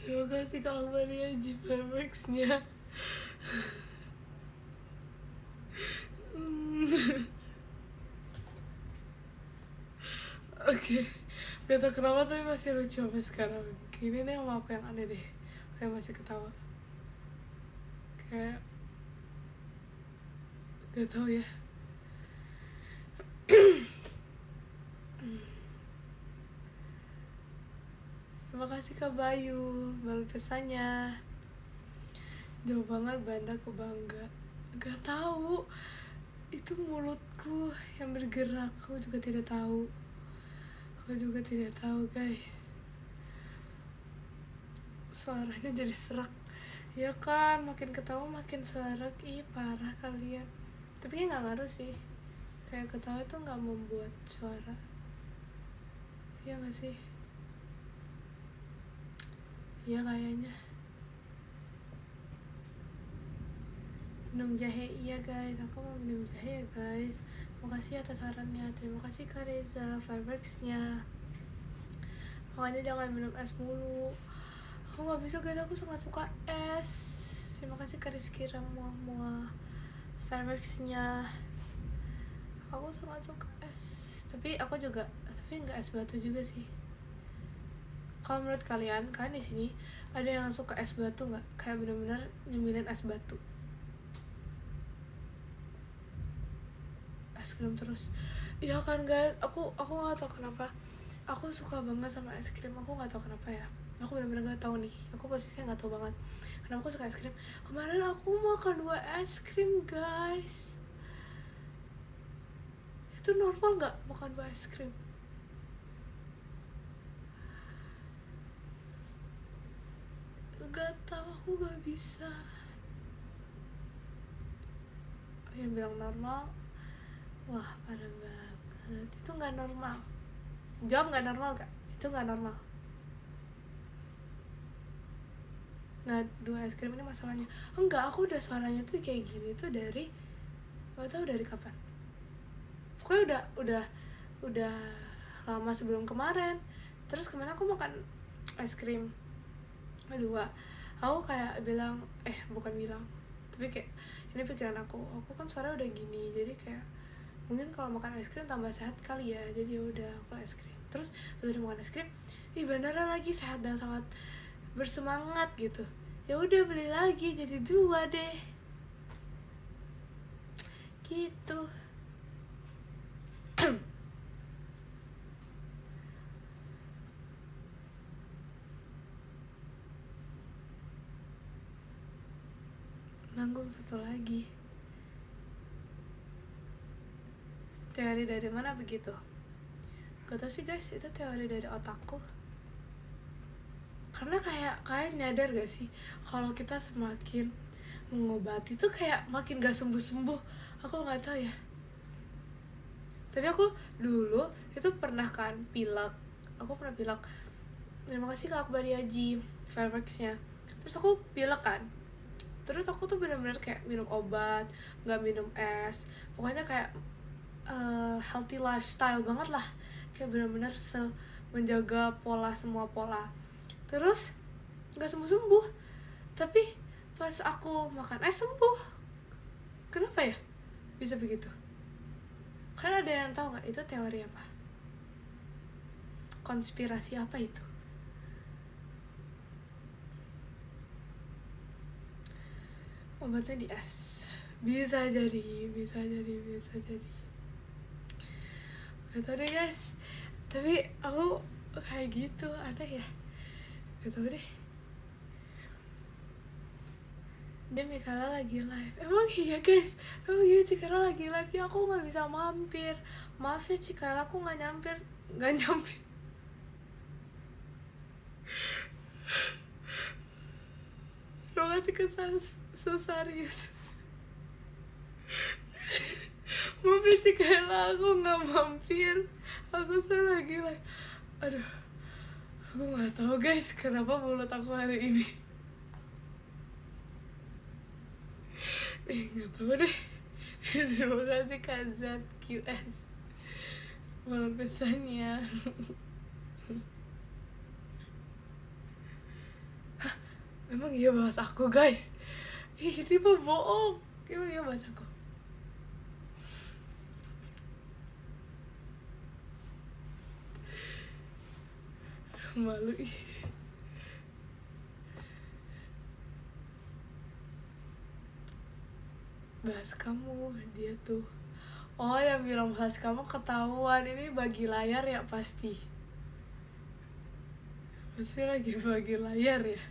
Terima kasih Kak Maria G-Fireworks-nya. Oke, gak tau kenapa tapi masih lucu sampai sekarang. Gini nih sama aku yang aneh deh, kayak masih ketawa. Kayak gak tau ya. Terima kasih Kak Bayu, balas pesannya. Jauh banget Banda ke Bangga. Gak tahu. Itu mulutku yang bergerak. Aku juga tidak tahu. Guys. Suaranya jadi serak. Ya kan, makin ketawa makin serak. Ih, parah kalian. Tapi nggak ngaruh sih. Kayak ketawa itu nggak membuat suara. Iya nggak sih? Iya kayaknya. Minum jahe, iya guys, aku mau minum jahe ya guys. Makasih atas sarannya. Terima kasih Kak Reza, Fireworks-nya. Makanya jangan minum es mulu. Aku gak bisa guys, aku sangat suka es. Terima kasih Kak Rizky Ramuah Fireworks-nya. Aku sangat suka es. Tapi gak es batu juga sih. Kalau menurut kalian di sini ada yang suka es batu nggak? Kayak bener-bener nyemilin es batu, es krim terus. Iya kan guys, aku nggak tahu kenapa. Aku suka banget sama es krim. Aku nggak tahu kenapa ya. Aku bener-bener nggak tahu nih. Aku posisinya nggak tahu banget kenapa aku suka es krim. Kemarin aku makan 2 es krim guys. Itu normal nggak makan 2 es krim? Gak tahu, aku gak bisa. Yang bilang normal, wah parah banget. Itu gak normal. Jawab gak normal gak? Itu gak normal. Nah, 2 es krim ini masalahnya. Enggak, aku udah suaranya tuh kayak gini tuh dari gak tahu dari kapan. Pokoknya udah lama sebelum kemarin. Terus kemarin aku makan es krim 2. Aku kayak bukan bilang, tapi kayak ini pikiran aku kan suara udah gini, jadi kayak mungkin kalau makan es krim tambah sehat kali ya, jadi udah aku es krim. Terus udah makan es krim, beneran lagi sehat dan sangat bersemangat gitu. Ya udah beli lagi jadi 2 deh, gitu. Nanggung satu lagi. Teori dari mana begitu? Gak tau sih guys, itu teori dari otakku. Karena kayak nyadar gak sih kalau kita semakin mengobati tuh kayak makin gak sembuh-sembuh. Aku gak tahu ya. Tapi aku dulu itu pernah kan pilek. Aku pernah pilek. Terima kasih Kak Akbar Yaji Fireworks-nya. Terus aku pilek kan. Terus aku tuh benar-benar kayak minum obat, nggak minum es, pokoknya kayak healthy lifestyle banget lah, kayak benar-benar menjaga semua pola. Terus nggak sembuh, tapi pas aku makan es sembuh. Kenapa ya bisa begitu? Kan ada yang tahu nggak itu teori apa? konspirasi apa itu? Obatnya di es. Bisa jadi. Gak tau deh guys. Tapi aku kayak gitu, aneh ya. Gak tau deh. Dia Mikala lagi live. Emang iya guys, emang iya Cikara lagi live ya. Aku gak bisa mampir. Maaf ya Cikara, aku gak nyamper. Lo kasih kesan seserius. Maaf ya Cikara, aku gak mampir. Aku salah lagi live. Aduh, aku gak tahu guys kenapa mulut aku hari ini. Gak tahu deh. Terima kasih Kak Zat QS malah pesannya. Hah, emang iya bahas aku guys? Ih, tipe bohong. Emang iya bahas aku? Malu ih. Bahas kamu, dia tuh. Oh, yang bilang bahas kamu ketahuan. Ini bagi layar ya pasti. Pasti lagi bagi layar ya.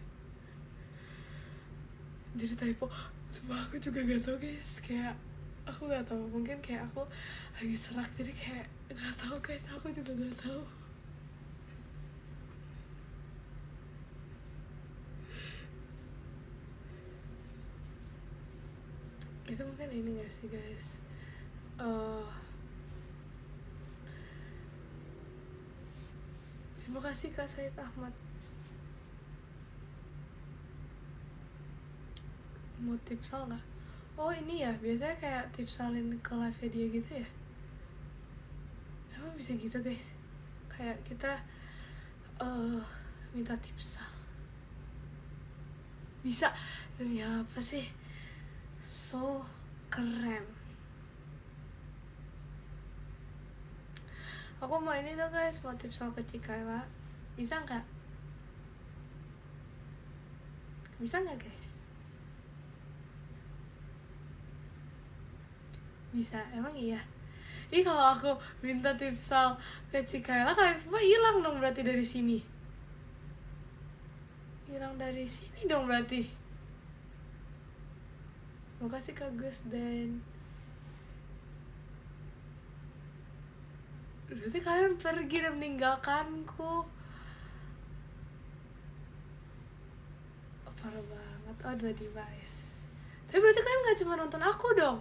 Jadi typo. Sumpah aku juga gak tau guys. Kayak aku gak tau. Mungkin kayak aku lagi serak. Jadi kayak gak tau guys. Aku juga gak tau. Itu mungkin ini gak sih guys? Terima kasih Kak Said Ahmad. Mau tipsal gak? Oh ini ya, biasanya kayak tipsalin ke live dia gitu ya. Emang bisa gitu guys? Kayak kita minta tipsal. Bisa. Demi apa sih? So keren. Aku mau ini dong guys, mau tipsal ke Cikala. Bisa gak? Bisa gak guys? Bisa, emang iya? Ih, kalau aku minta tipsal ke Cikala, kalian semua hilang dong berarti dari sini. Hilang dari sini dong berarti. Makasih Kak Gus dan berarti kalian pergi dan meninggalkanku. Parah banget. Oh, 2 device. Tapi berarti kalian gak cuma nonton aku dong.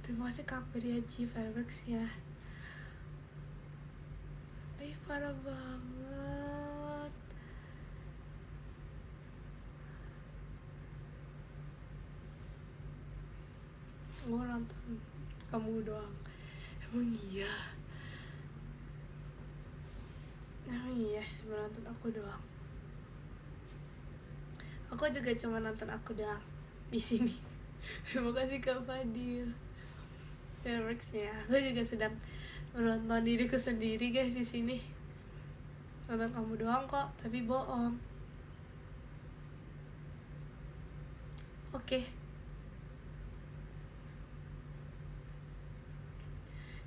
Terima kasih Kak Priaji Fireworks ya. Parah banget. Gue nonton kamu doang. Emang iya? Emang iya, cuma nonton aku doang. Aku juga cuma nonton aku doang di sini. Terima kasih Kak Fadil. Fireworksnya, aku juga sedang menonton diriku sendiri guys di sini. Nonton kamu doang kok, tapi bohong. Oke.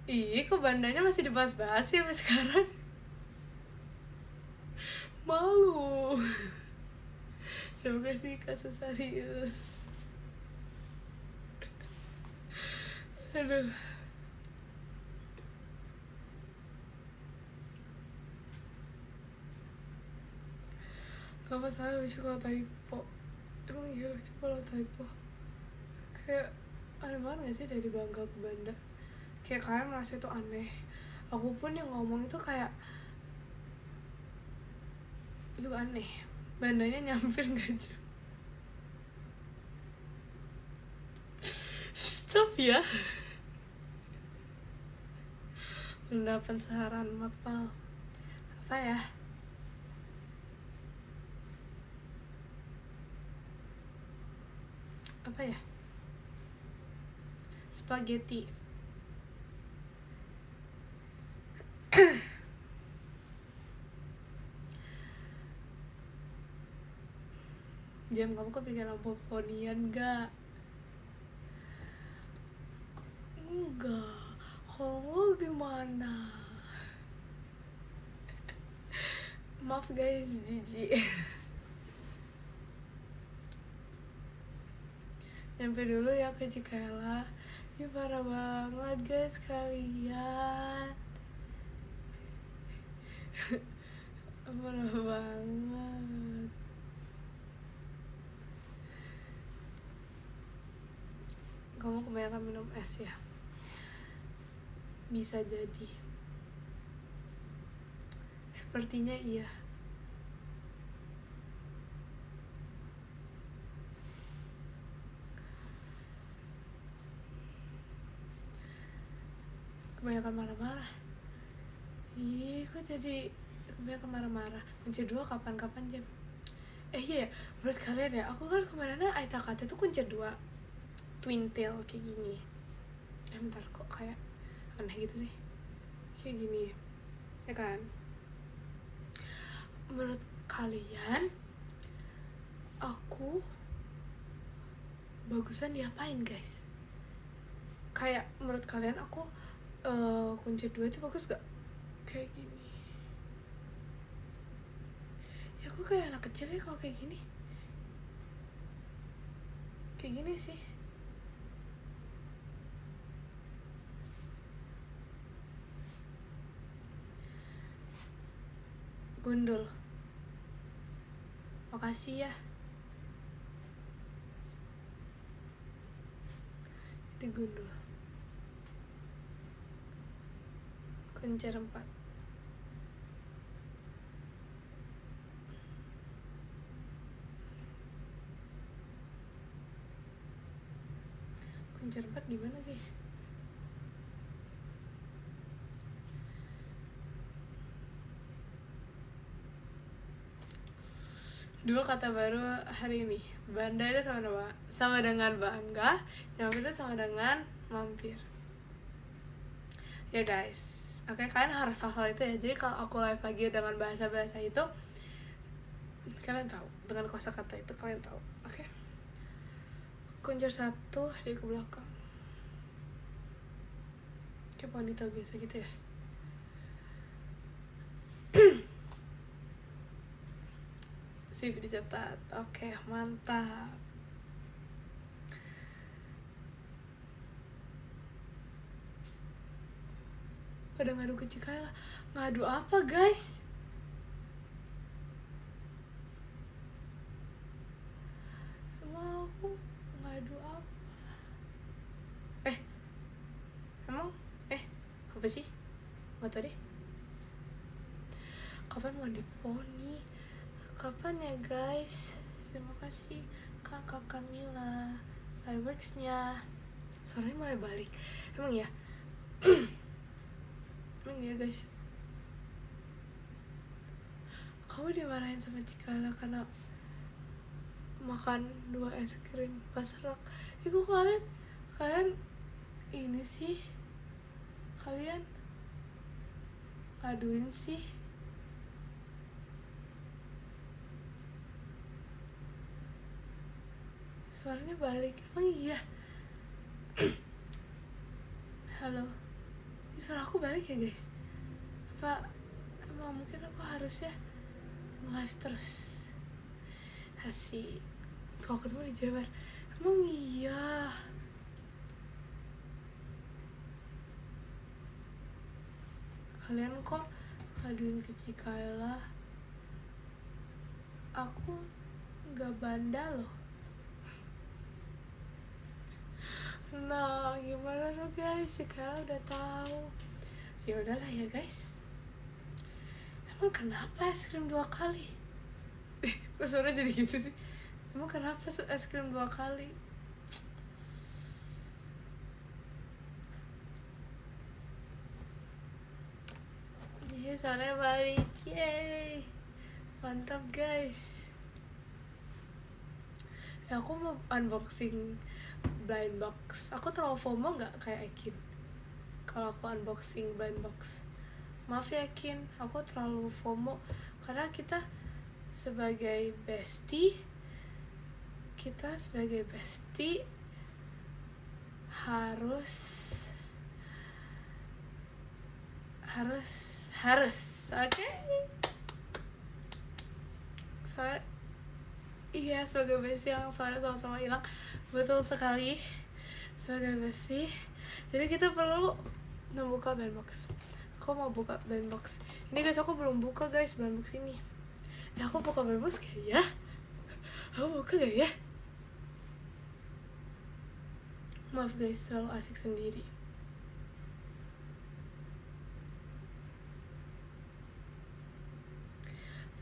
Ih, kok bandanya masih dibahas-bahas sih sampai sekarang? Malu. Terima kasih Kak Sesarius. Aduh. Gak masalah lucu kalau typo. Emang iya lucu kalau typo. Kayak aneh banget gak sih dari Bangka ke Banda? Kayak kalian merasa itu aneh. Aku pun yang ngomong itu kayak itu aneh. Bandanya nyampir gak jauh. Stop ya. Mendapat saran Makpal. Apa ya? Apa ya? Spaghetti. Jam, kamu kepikiran ponian gak? Enggak. Kamu gimana? Maaf guys, jijik. Nyampe dulu ya ke Cikaela. Ini parah banget guys kalian. Parah banget. Kamu kebanyakan minum es ya? Bisa jadi. Sepertinya iya. Kebanyakan marah-marah. Ih, kok jadi kebanyakan marah-marah. Kunci 2 kapan-kapan jam? Iya ya, menurut kalian ya, aku kan kemarin Aita kata tuh kunci 2 twin tail kayak gini. Bentar, kok kayak aneh gitu sih. Kayak gini, ya kan? Menurut kalian, aku bagusan diapain guys? Kayak menurut kalian aku kunci 2 itu bagus gak? Kayak gini. Ya aku kayak anak kecil ya kalau kayak gini. Kayak gini sih. Gundul. Makasih ya. Digundul. Kunci 4. Kunci 4 gimana guys? Dua kata baru hari ini. Banda itu sama dengan bangga, yang itu sama dengan mampir. Ya guys. Oke, kalian harus hafal itu ya. Jadi kalau aku live lagi dengan bahasa-bahasa itu, kalian tahu. Dengan kosakata itu kalian tahu. Oke. Kunci 1 di ke belakang. Kayak ponytail biasa gitu ya. Sip dicatat. Oke, mantap. Pada ngadu ke Cikaela. Ngadu apa guys? Emang aku ngadu apa? Emang? Apa sih? Gak tau deh. Kapan mau diponi? Kapan ya guys? Terima kasih Kakak Kamila fireworksnya. Suaranya mulai balik. Emang ya? Emang ya guys? Kamu dimarahin sama Cikaela karena makan 2 es krim pas rock. Itu kalian ini sih, kalian ngaduin sih. Suaranya balik. Emang iya? Halo, ini suara aku balik ya guys? Apa emang mungkin aku harusnya live terus? Asik. Kalau ketemu di Jabar. Emang iya? Kalian kok ngaduin ke Cikaela? Aku gak banda loh. Nah, gimana tuh guys? Cikaela udah tahu. Ya udahlah ya guys. Emang kenapa es krim 2 kali? Kok suara jadi gitu sih? Emang kenapa es krim 2 kali? Iya, soalnya balik. Yeay. Mantap guys. Ya aku mau unboxing blind box. Aku terlalu FOMO gak kayak Ekin kalau aku unboxing blind box? Maaf ya Ekin, aku terlalu FOMO karena kita sebagai bestie kita sebagai bestie harus oke? Iya, sebagai bestie yang soalnya sama-sama hilang, betul sekali, sebagai bestie. Jadi kita perlu membuka bandbox. Aku mau buka bandbox ini guys, aku belum buka guys bandbox ini. Aku buka bandbox gak ya? Aku buka gak ya? Maaf guys, selalu asik sendiri.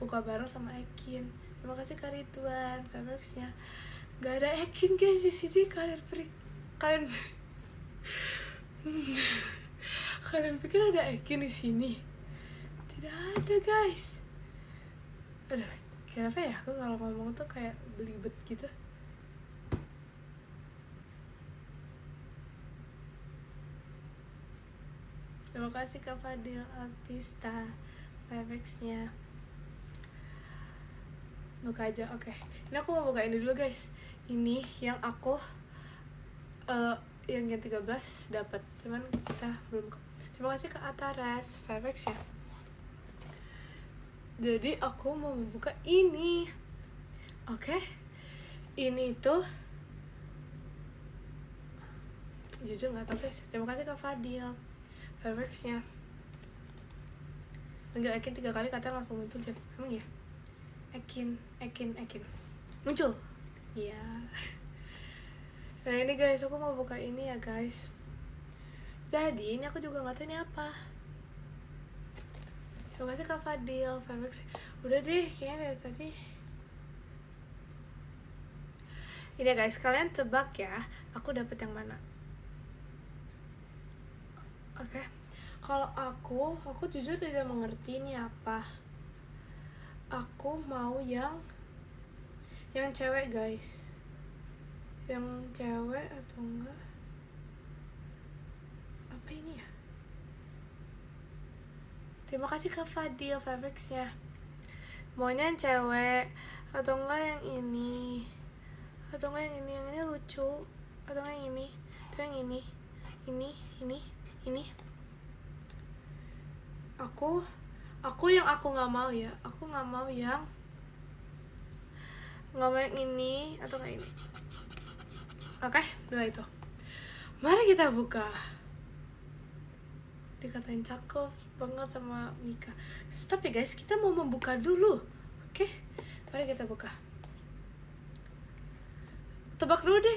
Buka bareng sama Ekin. Terima kasih Kak Ridwan, Fabricsnya. Gak ada Ekin guys di sini. Kalian kalian pikir ada Ekin di sini? Tidak ada guys. Aduh, kenapa ya aku kalau ngomong tuh kayak belibet gitu. Terima kasih Kak Fadil Alpista Fabricsnya. Buka aja, oke. Ini aku mau buka ini dulu guys. Ini yang aku yang 13 dapat, cuman kita belum. Terima kasih ke Atares Fabrics ya. Jadi aku mau membuka ini. Oke. Ini tuh jujur nggak tahu guys. Terima kasih ke Fadil Fabricsnya. Manggil Ekin 3 kali katanya langsung muncul. Emang ya? Ekin muncul ya. Nah ini guys, aku mau buka ini ya guys. Jadi ini aku juga nggak tahu ini apa. Terima kasih Kak Fadil Fabrics. Udah deh kayaknya dari tadi. Ini ya guys, kalian tebak ya aku dapet yang mana. Oke. Kalau aku jujur tidak mengerti ini apa. Aku mau yang cewek guys, yang cewek atau enggak apa ini ya. Terima kasih Kak Fadil Fabricsnya. Maunya yang cewek atau enggak yang ini, atau enggak yang ini lucu, atau enggak yang ini, atau yang ini. Aku yang aku nggak mau ya, aku nggak mau yang ini atau nggak ini. Oke, dua itu. Mari kita buka. Dikatain cakep banget sama Mika. Stop ya guys, kita mau membuka dulu. Oke, mari kita buka. Tebak dulu deh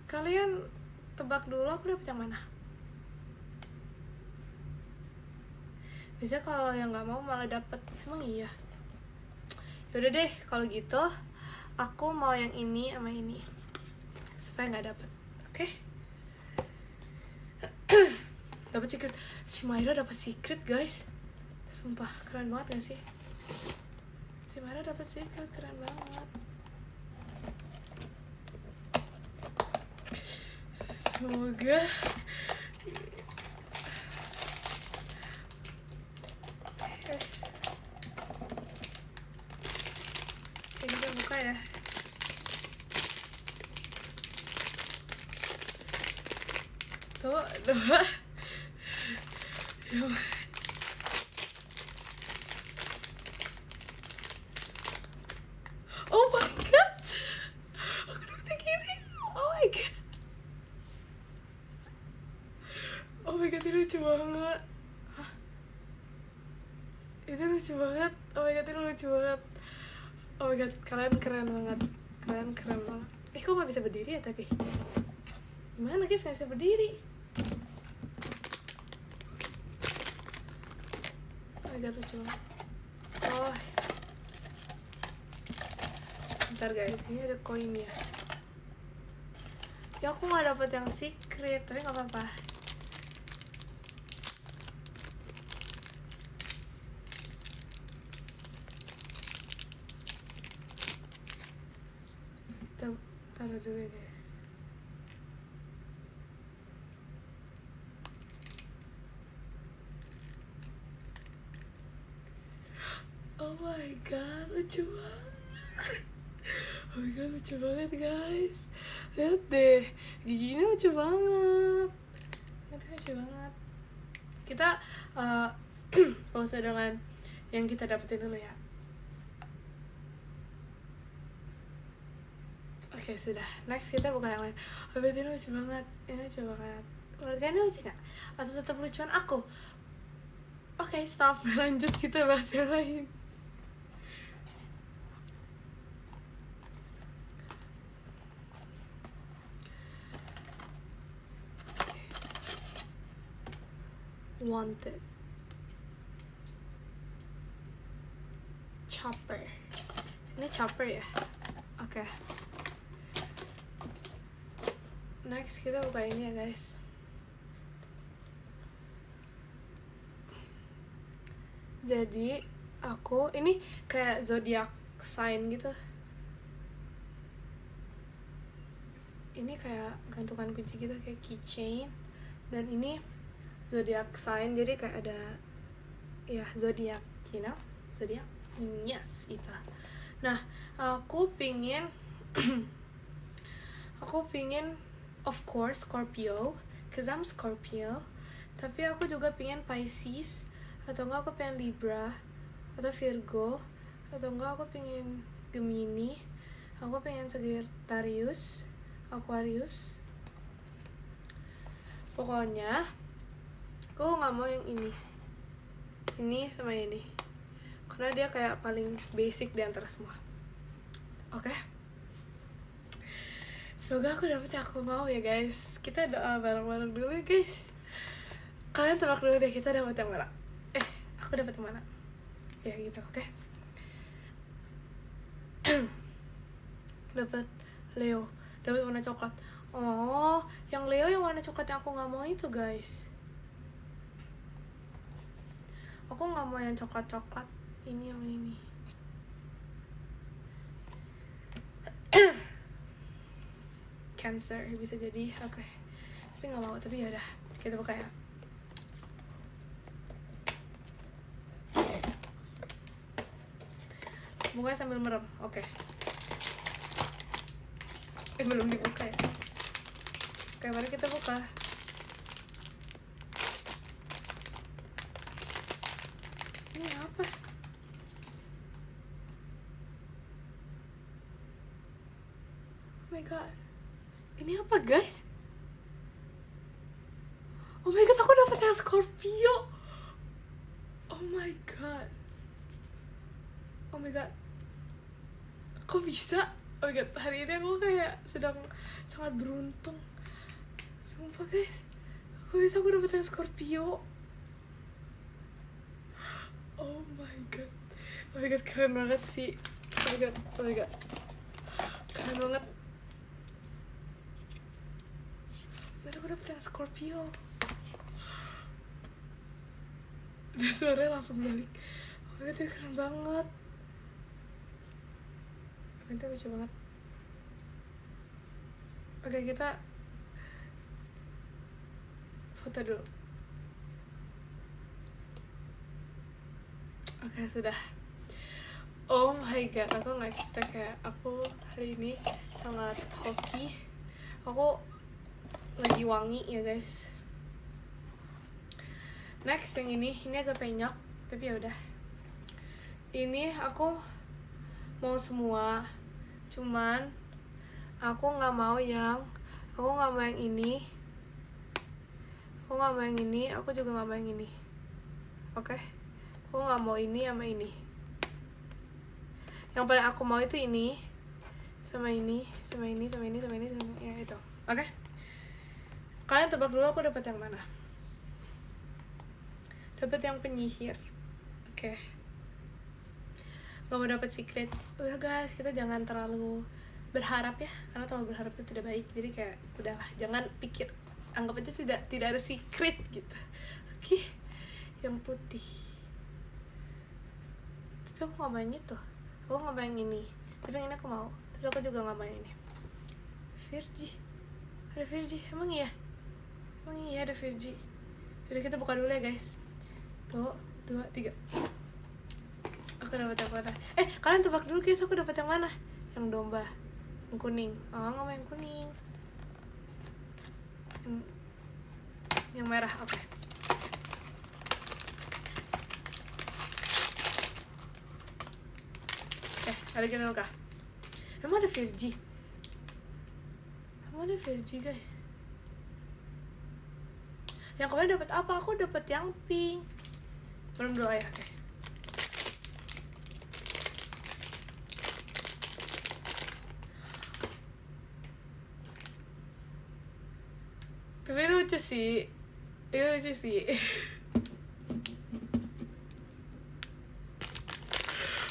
kalian tebak dulu aku dapet yang mana. Biasanya kalau yang nggak mau malah dapet. Emang iya? Yaudah deh kalau gitu aku mau yang ini sama ini supaya nggak dapet. Oke? Dapat secret. Si Myra dapat secret guys. Sumpah keren banget gak sih? Si Myra dapat secret, keren banget. Semoga ya. Tuh, dua. Oh my god. Aku dapet gini. Oh my god. Oh my god, ini lucu banget. Hah? Itu lucu banget. Oh my god, ini lucu banget. Oh my god, kalian keren banget. Kok gak bisa berdiri ya tapi? Gimana guys, gak bisa berdiri? Oh my god, lucu banget. Oh, bentar guys, ini ada koin ya. Ya aku gak dapet yang secret, tapi gak apa-apa. Taruh dulu ya guys. Oh my god, lucu banget. Oh my god, lucu banget guys. Lihat deh, giginya lucu banget. Lucu banget. Kita pause dengan yang kita dapetin dulu ya. Oke, sudah. Next kita buka yang lain. Oh, ini lucu banget. Ini lucu banget. Menurut kalian ini lucu gak? Atau tetap lucuan aku? Oke, stop. Lanjut, kita bahas yang lain. Wanted. Chopper. Ini chopper ya? Oke. Next kita buka ini ya guys. Jadi aku ini kayak zodiac sign gitu. Ini kayak gantungan kunci gitu, kayak keychain. Dan ini zodiac sign, jadi kayak ada ya zodiac, you know, zodiac, yes itu. Nah, aku pingin of course Scorpio, cause I'm Scorpio. Tapi aku juga pingin Pisces, atau enggak aku pengen Libra, atau Virgo, atau enggak aku pengen Gemini, aku pengen Sagittarius, Aquarius. Pokoknya aku nggak mau yang ini sama ini, karena dia kayak paling basic di antara semua. Oke? Semoga aku dapet yang aku mau ya guys. Kita doa bareng-bareng dulu ya guys. Kalian tebak dulu deh, kita dapet yang mana? Aku dapet yang mana? Ya gitu, oke? Dapet Leo, dapet warna coklat. Oh, yang Leo yang warna coklat yang aku nggak mau itu guys. Aku nggak mau yang coklat-coklat. Ini sama ini. Cancer bisa jadi, oke. Tapi nggak mau, tapi yaudah kita buka ya. Buka sambil merem, oke. Belum dibuka ya. Oke, mari kita buka. Ini apa? Oh my god. Ini apa guys? Oh my god, aku dapet yang Scorpio. Oh my god. Oh my god. Kok bisa? Oh my god, hari ini aku kayak sedang sangat beruntung. Sumpah guys, aku dapet yang Scorpio. Oh my god. Oh my god, keren banget sih. Oh my god, oh my god, keren banget. Aku dapet yang Scorpio. Dan suaranya langsung balik. Oh my god, itu keren banget. Itu lucu banget. Oke, kita foto dulu. Oke, sudah. Oh my god, aku gak expect kayak aku hari ini sangat hoki. Aku lagi wangi ya guys. Next yang ini agak penyok, tapi ya udah. Ini aku mau semua, cuman aku nggak mau yang ini. Aku nggak mau yang ini, aku juga nggak mau yang ini. Oke? Aku nggak mau ini sama ini. Yang paling aku mau itu ini, sama ini, sama ini, sama ini, sama ini, sama ini, ya itu. Oke? Kalian tebak dulu aku dapat yang mana? Dapat yang penyihir. Oke. Gak mau dapat secret. Udah guys, kita jangan terlalu berharap ya, karena terlalu berharap itu tidak baik. Jadi kayak udahlah, jangan pikir, anggap aja tidak ada secret gitu. Oke. Yang putih. Tapi aku gak mau yang itu. Aku gak mau yang ini. Tapi yang ini aku mau. Tapi aku juga gak mau yang ini. Virgi. Ada Virgi, emang iya? Emang iya ada Virgi. Udah, kita buka dulu ya guys. 1, 2, 3. Aku dapat yang mana? Kalian tebak dulu guys, aku dapat yang mana? Yang domba, yang kuning. Oh, nggak mau yang kuning. Yang merah, oke. Mari kita buka. Emang ada Virgi? Guys? Yang kemarin dapat apa? Aku dapat yang pink. Belum dulu ya, oke. Tapi lucu sih.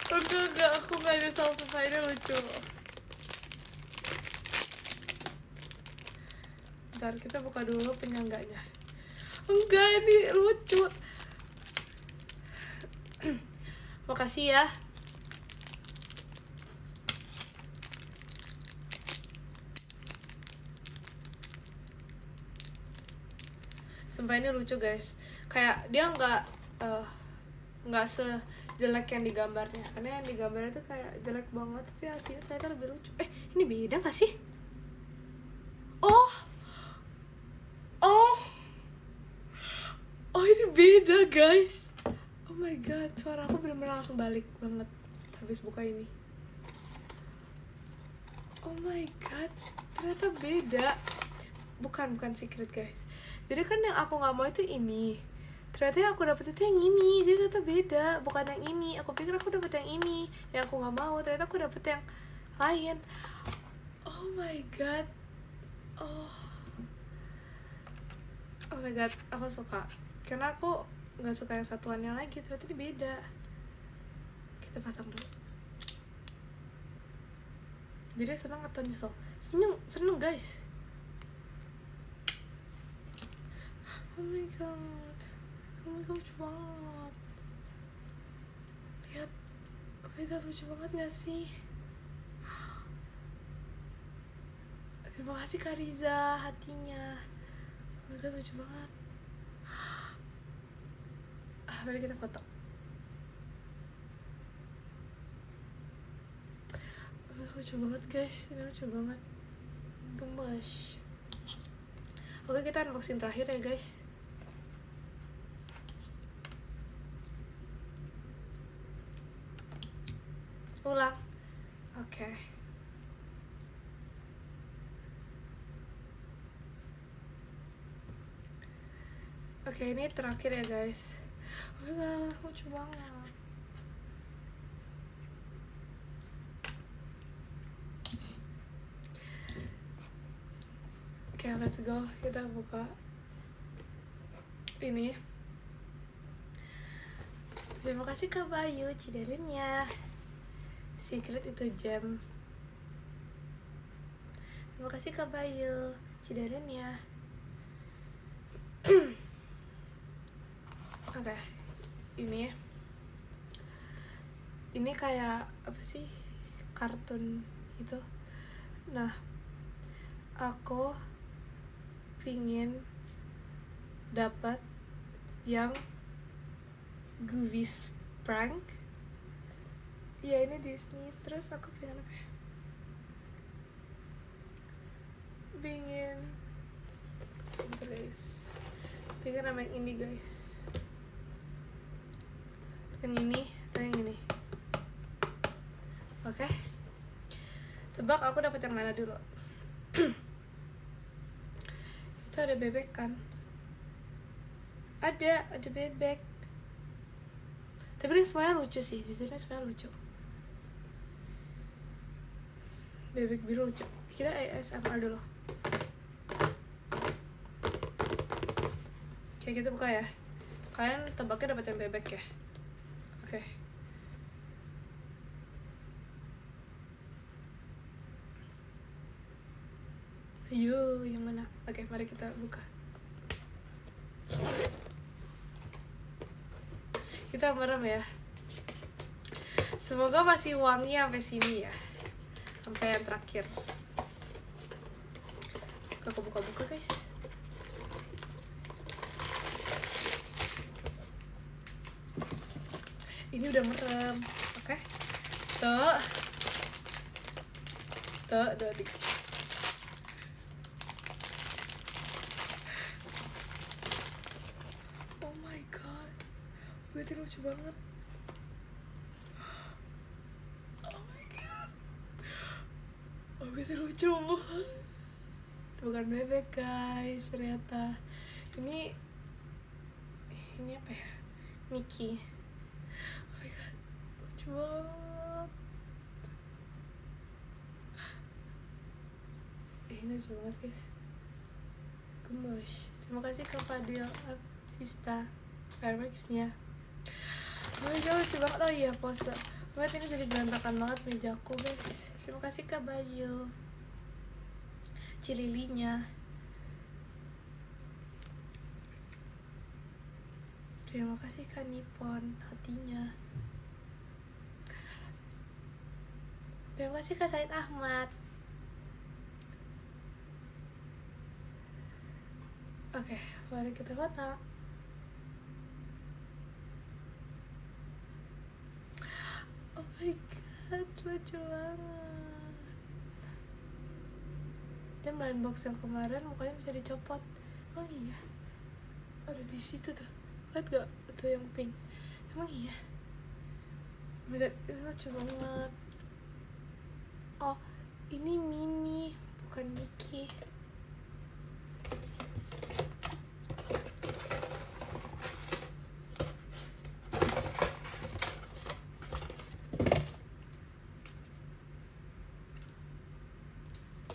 Enggak, aku gak ada salsa ini lucu. Bentar, kita buka dulu penyangganya. Enggak, ini lucu. Makasih ya. Sumpah ini lucu guys. Kayak dia nggak sejelek yang di gambarnya. Karena yang di gambarnya tuh kayak jelek banget, tapi hasilnya ternyata lebih lucu. Ini beda nggak sih? Oh ini beda guys. Oh my god, suara aku bener-bener langsung balik banget habis buka ini. Oh my god, ternyata beda. Bukan secret guys. Jadi kan yang aku nggak mau itu ini. Ternyata yang aku dapet itu yang ini. Jadi ternyata beda, bukan yang ini. Aku pikir aku dapet yang ini, yang aku nggak mau. Ternyata aku dapet yang lain. Oh my god. Oh my god, aku suka. Karena aku nggak suka yang satuannya lagi. Ternyata ini beda. Kita pasang dulu. Jadi seneng atau nyesel? Seneng guys. Oh my god, lucu banget. Lihat, oh my god, lucu banget gak sih? Terima kasih Kak Riza, hatinya. Oh my god, lucu banget. Mari kita foto. Oh my god, lucu banget guys, ini lucu banget. Gemes. Oke, kita unboxing terakhir ya guys. Ulang. Oke. Oke, ini terakhir ya guys. Oh my god, lucu banget. Oke, let's go. Kita buka ini. Terima kasih Kak Bayu Cidalinnya. Secret itu jam. Terima kasih Kak Bayu Cidalinnya. Oke, ini kayak apa sih, kartun itu. Nah, aku pingin dapat yang Goovies Prank. Ya ini Disney. Terus aku pengen apa ya? Pengen nama yang ini guys. Yang ini atau yang ini? Oke. Tebak aku dapat yang mana dulu? Itu ada bebek kan? Ada bebek. Tapi ini semuanya lucu sih, jujur ini semuanya lucu. Bebek biru lucu. Kita ASMR dulu. Oke, kita buka ya. Kalian tebaknya dapat yang bebek ya? Oke. Ayo, yang mana? Oke, mari kita buka. Kita merem ya. Semoga masih wangi sampai sini ya. Sampai yang terakhir. Aku buka-buka guys. Ini udah merem. Oke. Tuh. Tuh, 2, 3. Oh my god, berarti lucu banget. Oh my god, oh berarti lucu banget. Bukan bebek guys, ternyata ini apa ya, Mickey. Oh my god, lucu banget. Ini lucu banget guys, gemes. Terima kasih ke Fadil Artista Fireworks-nya. Oh my god, lucu banget. Oh iya, pose. Lihat ini jadi berantakan banget mejaku guys. Terima kasih Kak Bayu Cililinya. Terima kasih Kak Nippon hatinya. Terima kasih Kak Said Ahmad. Oke, mari kita foto. Oh my god, lucu banget. Dia main box yang kemarin mukanya bisa dicopot. Oh iya, ada di situ tuh. Lihat gak? Itu yang pink. Emang iya? Oh my god, itu lucu banget. Oh, ini Mini, bukan Mickey.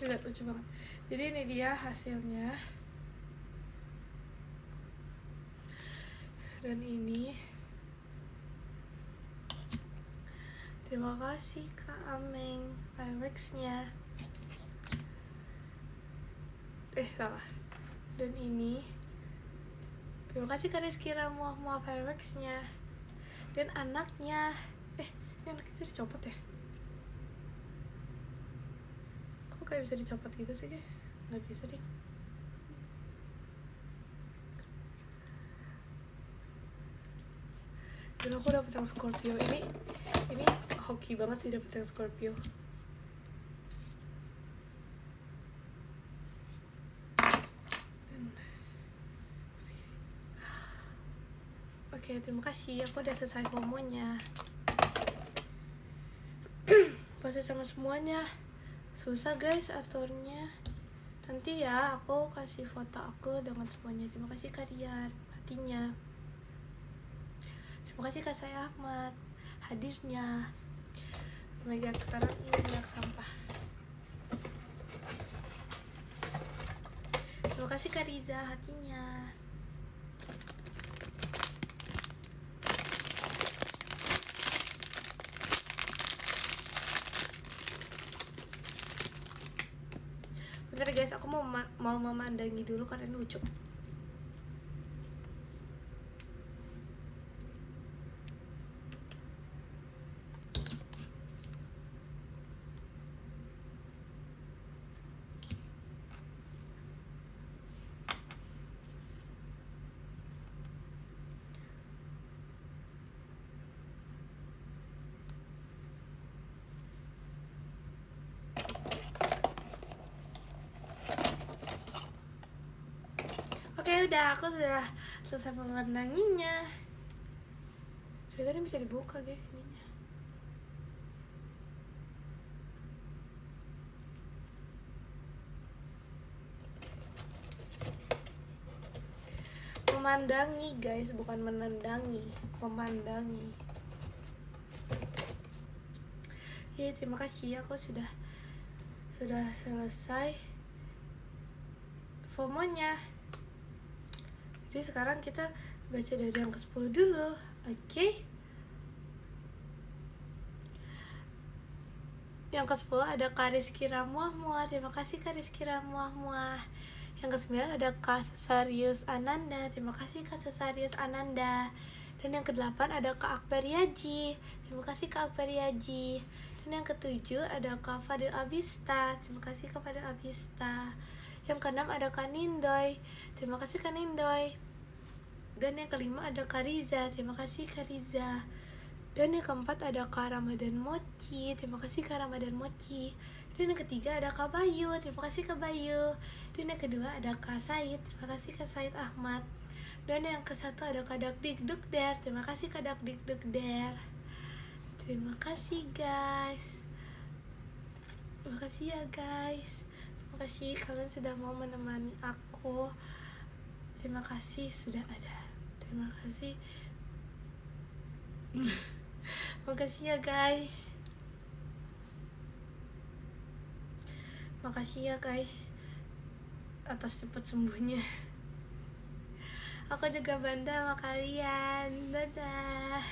Lihat, lucu banget. Jadi ini dia hasilnya. Dan ini, terima kasih Kak Ameng Fireworks-nya. Salah. Dan ini, terima kasih Kak Rizky Ramuah Fireworks-nya. Dan anaknya, ini anaknya bisa dicopot ya? Kok kayak bisa dicopot gitu sih guys? Nggak bisa deh. Dan aku dapet yang Scorpio. Ini hoki banget sih dapet yang Scorpio. Oke, terima kasih. Aku udah selesai momonya. Pasti sama semuanya. Susah guys aturnya. Nanti ya aku kasih foto aku dengan semuanya. Terima kasih kalian hatinya. Terima kasih Kak Saya Ahmad hadirnya. Oh my god, sekarang ini banyak sampah. Terima kasih Kak Riza hatinya. Bentar guys, aku mau memandangi dulu karena ini lucu. Oke, aku sudah selesai memandanginya. Ternyata ini bisa dibuka guys ininya. Memandangi guys, bukan menendangi, memandangi. Ya, terima kasih, aku sudah selesai FOMO-nya. Jadi sekarang kita baca dari yang ke-10 dulu. Oke. Yang ke-10 ada Kak Rizky Ramuah. Terima kasih Kak Rizky Ramuah. Yang ke-9 ada Kak Cesarius Ananda. Terima kasih Kak Cesarius Ananda. Dan yang ke-8 ada Kak Akbar Yaji. Terima kasih Kak Akbar Yaji. Dan yang ke-7 ada Kak Fadil Abista. Terima kasih Kak Fadil Abista. Yang ke-6 ada Kak Nindoy. Terima kasih Kak Nindoy. Dan yang ke-5 ada Kak Riza. Terima kasih Kak Riza. Dan yang ke-4 ada Kak Ramadan Mochi. Terima kasih Kak Ramadan Mochi. Dan yang ketiga ada Kak Bayu, terima kasih Kak Bayu. Dan yang kedua ada Kak Said, terima kasih Kak Said Ahmad. Dan yang ke satu ada Kak Dakdikduk Der, terima kasih Kak Dakdikduk Der. Terima kasih guys. Terima kasih ya guys. Terima kasih kalian sudah mau menemani aku. Terima kasih sudah ada. Terima kasih. Terima kasih ya guys. Makasih ya guys atas cepat sembuhnya. Aku juga bangga sama kalian. Dadah.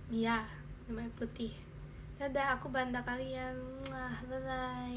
Iya, namanya Putih. Dadah, aku bangga kalian. Bye bye.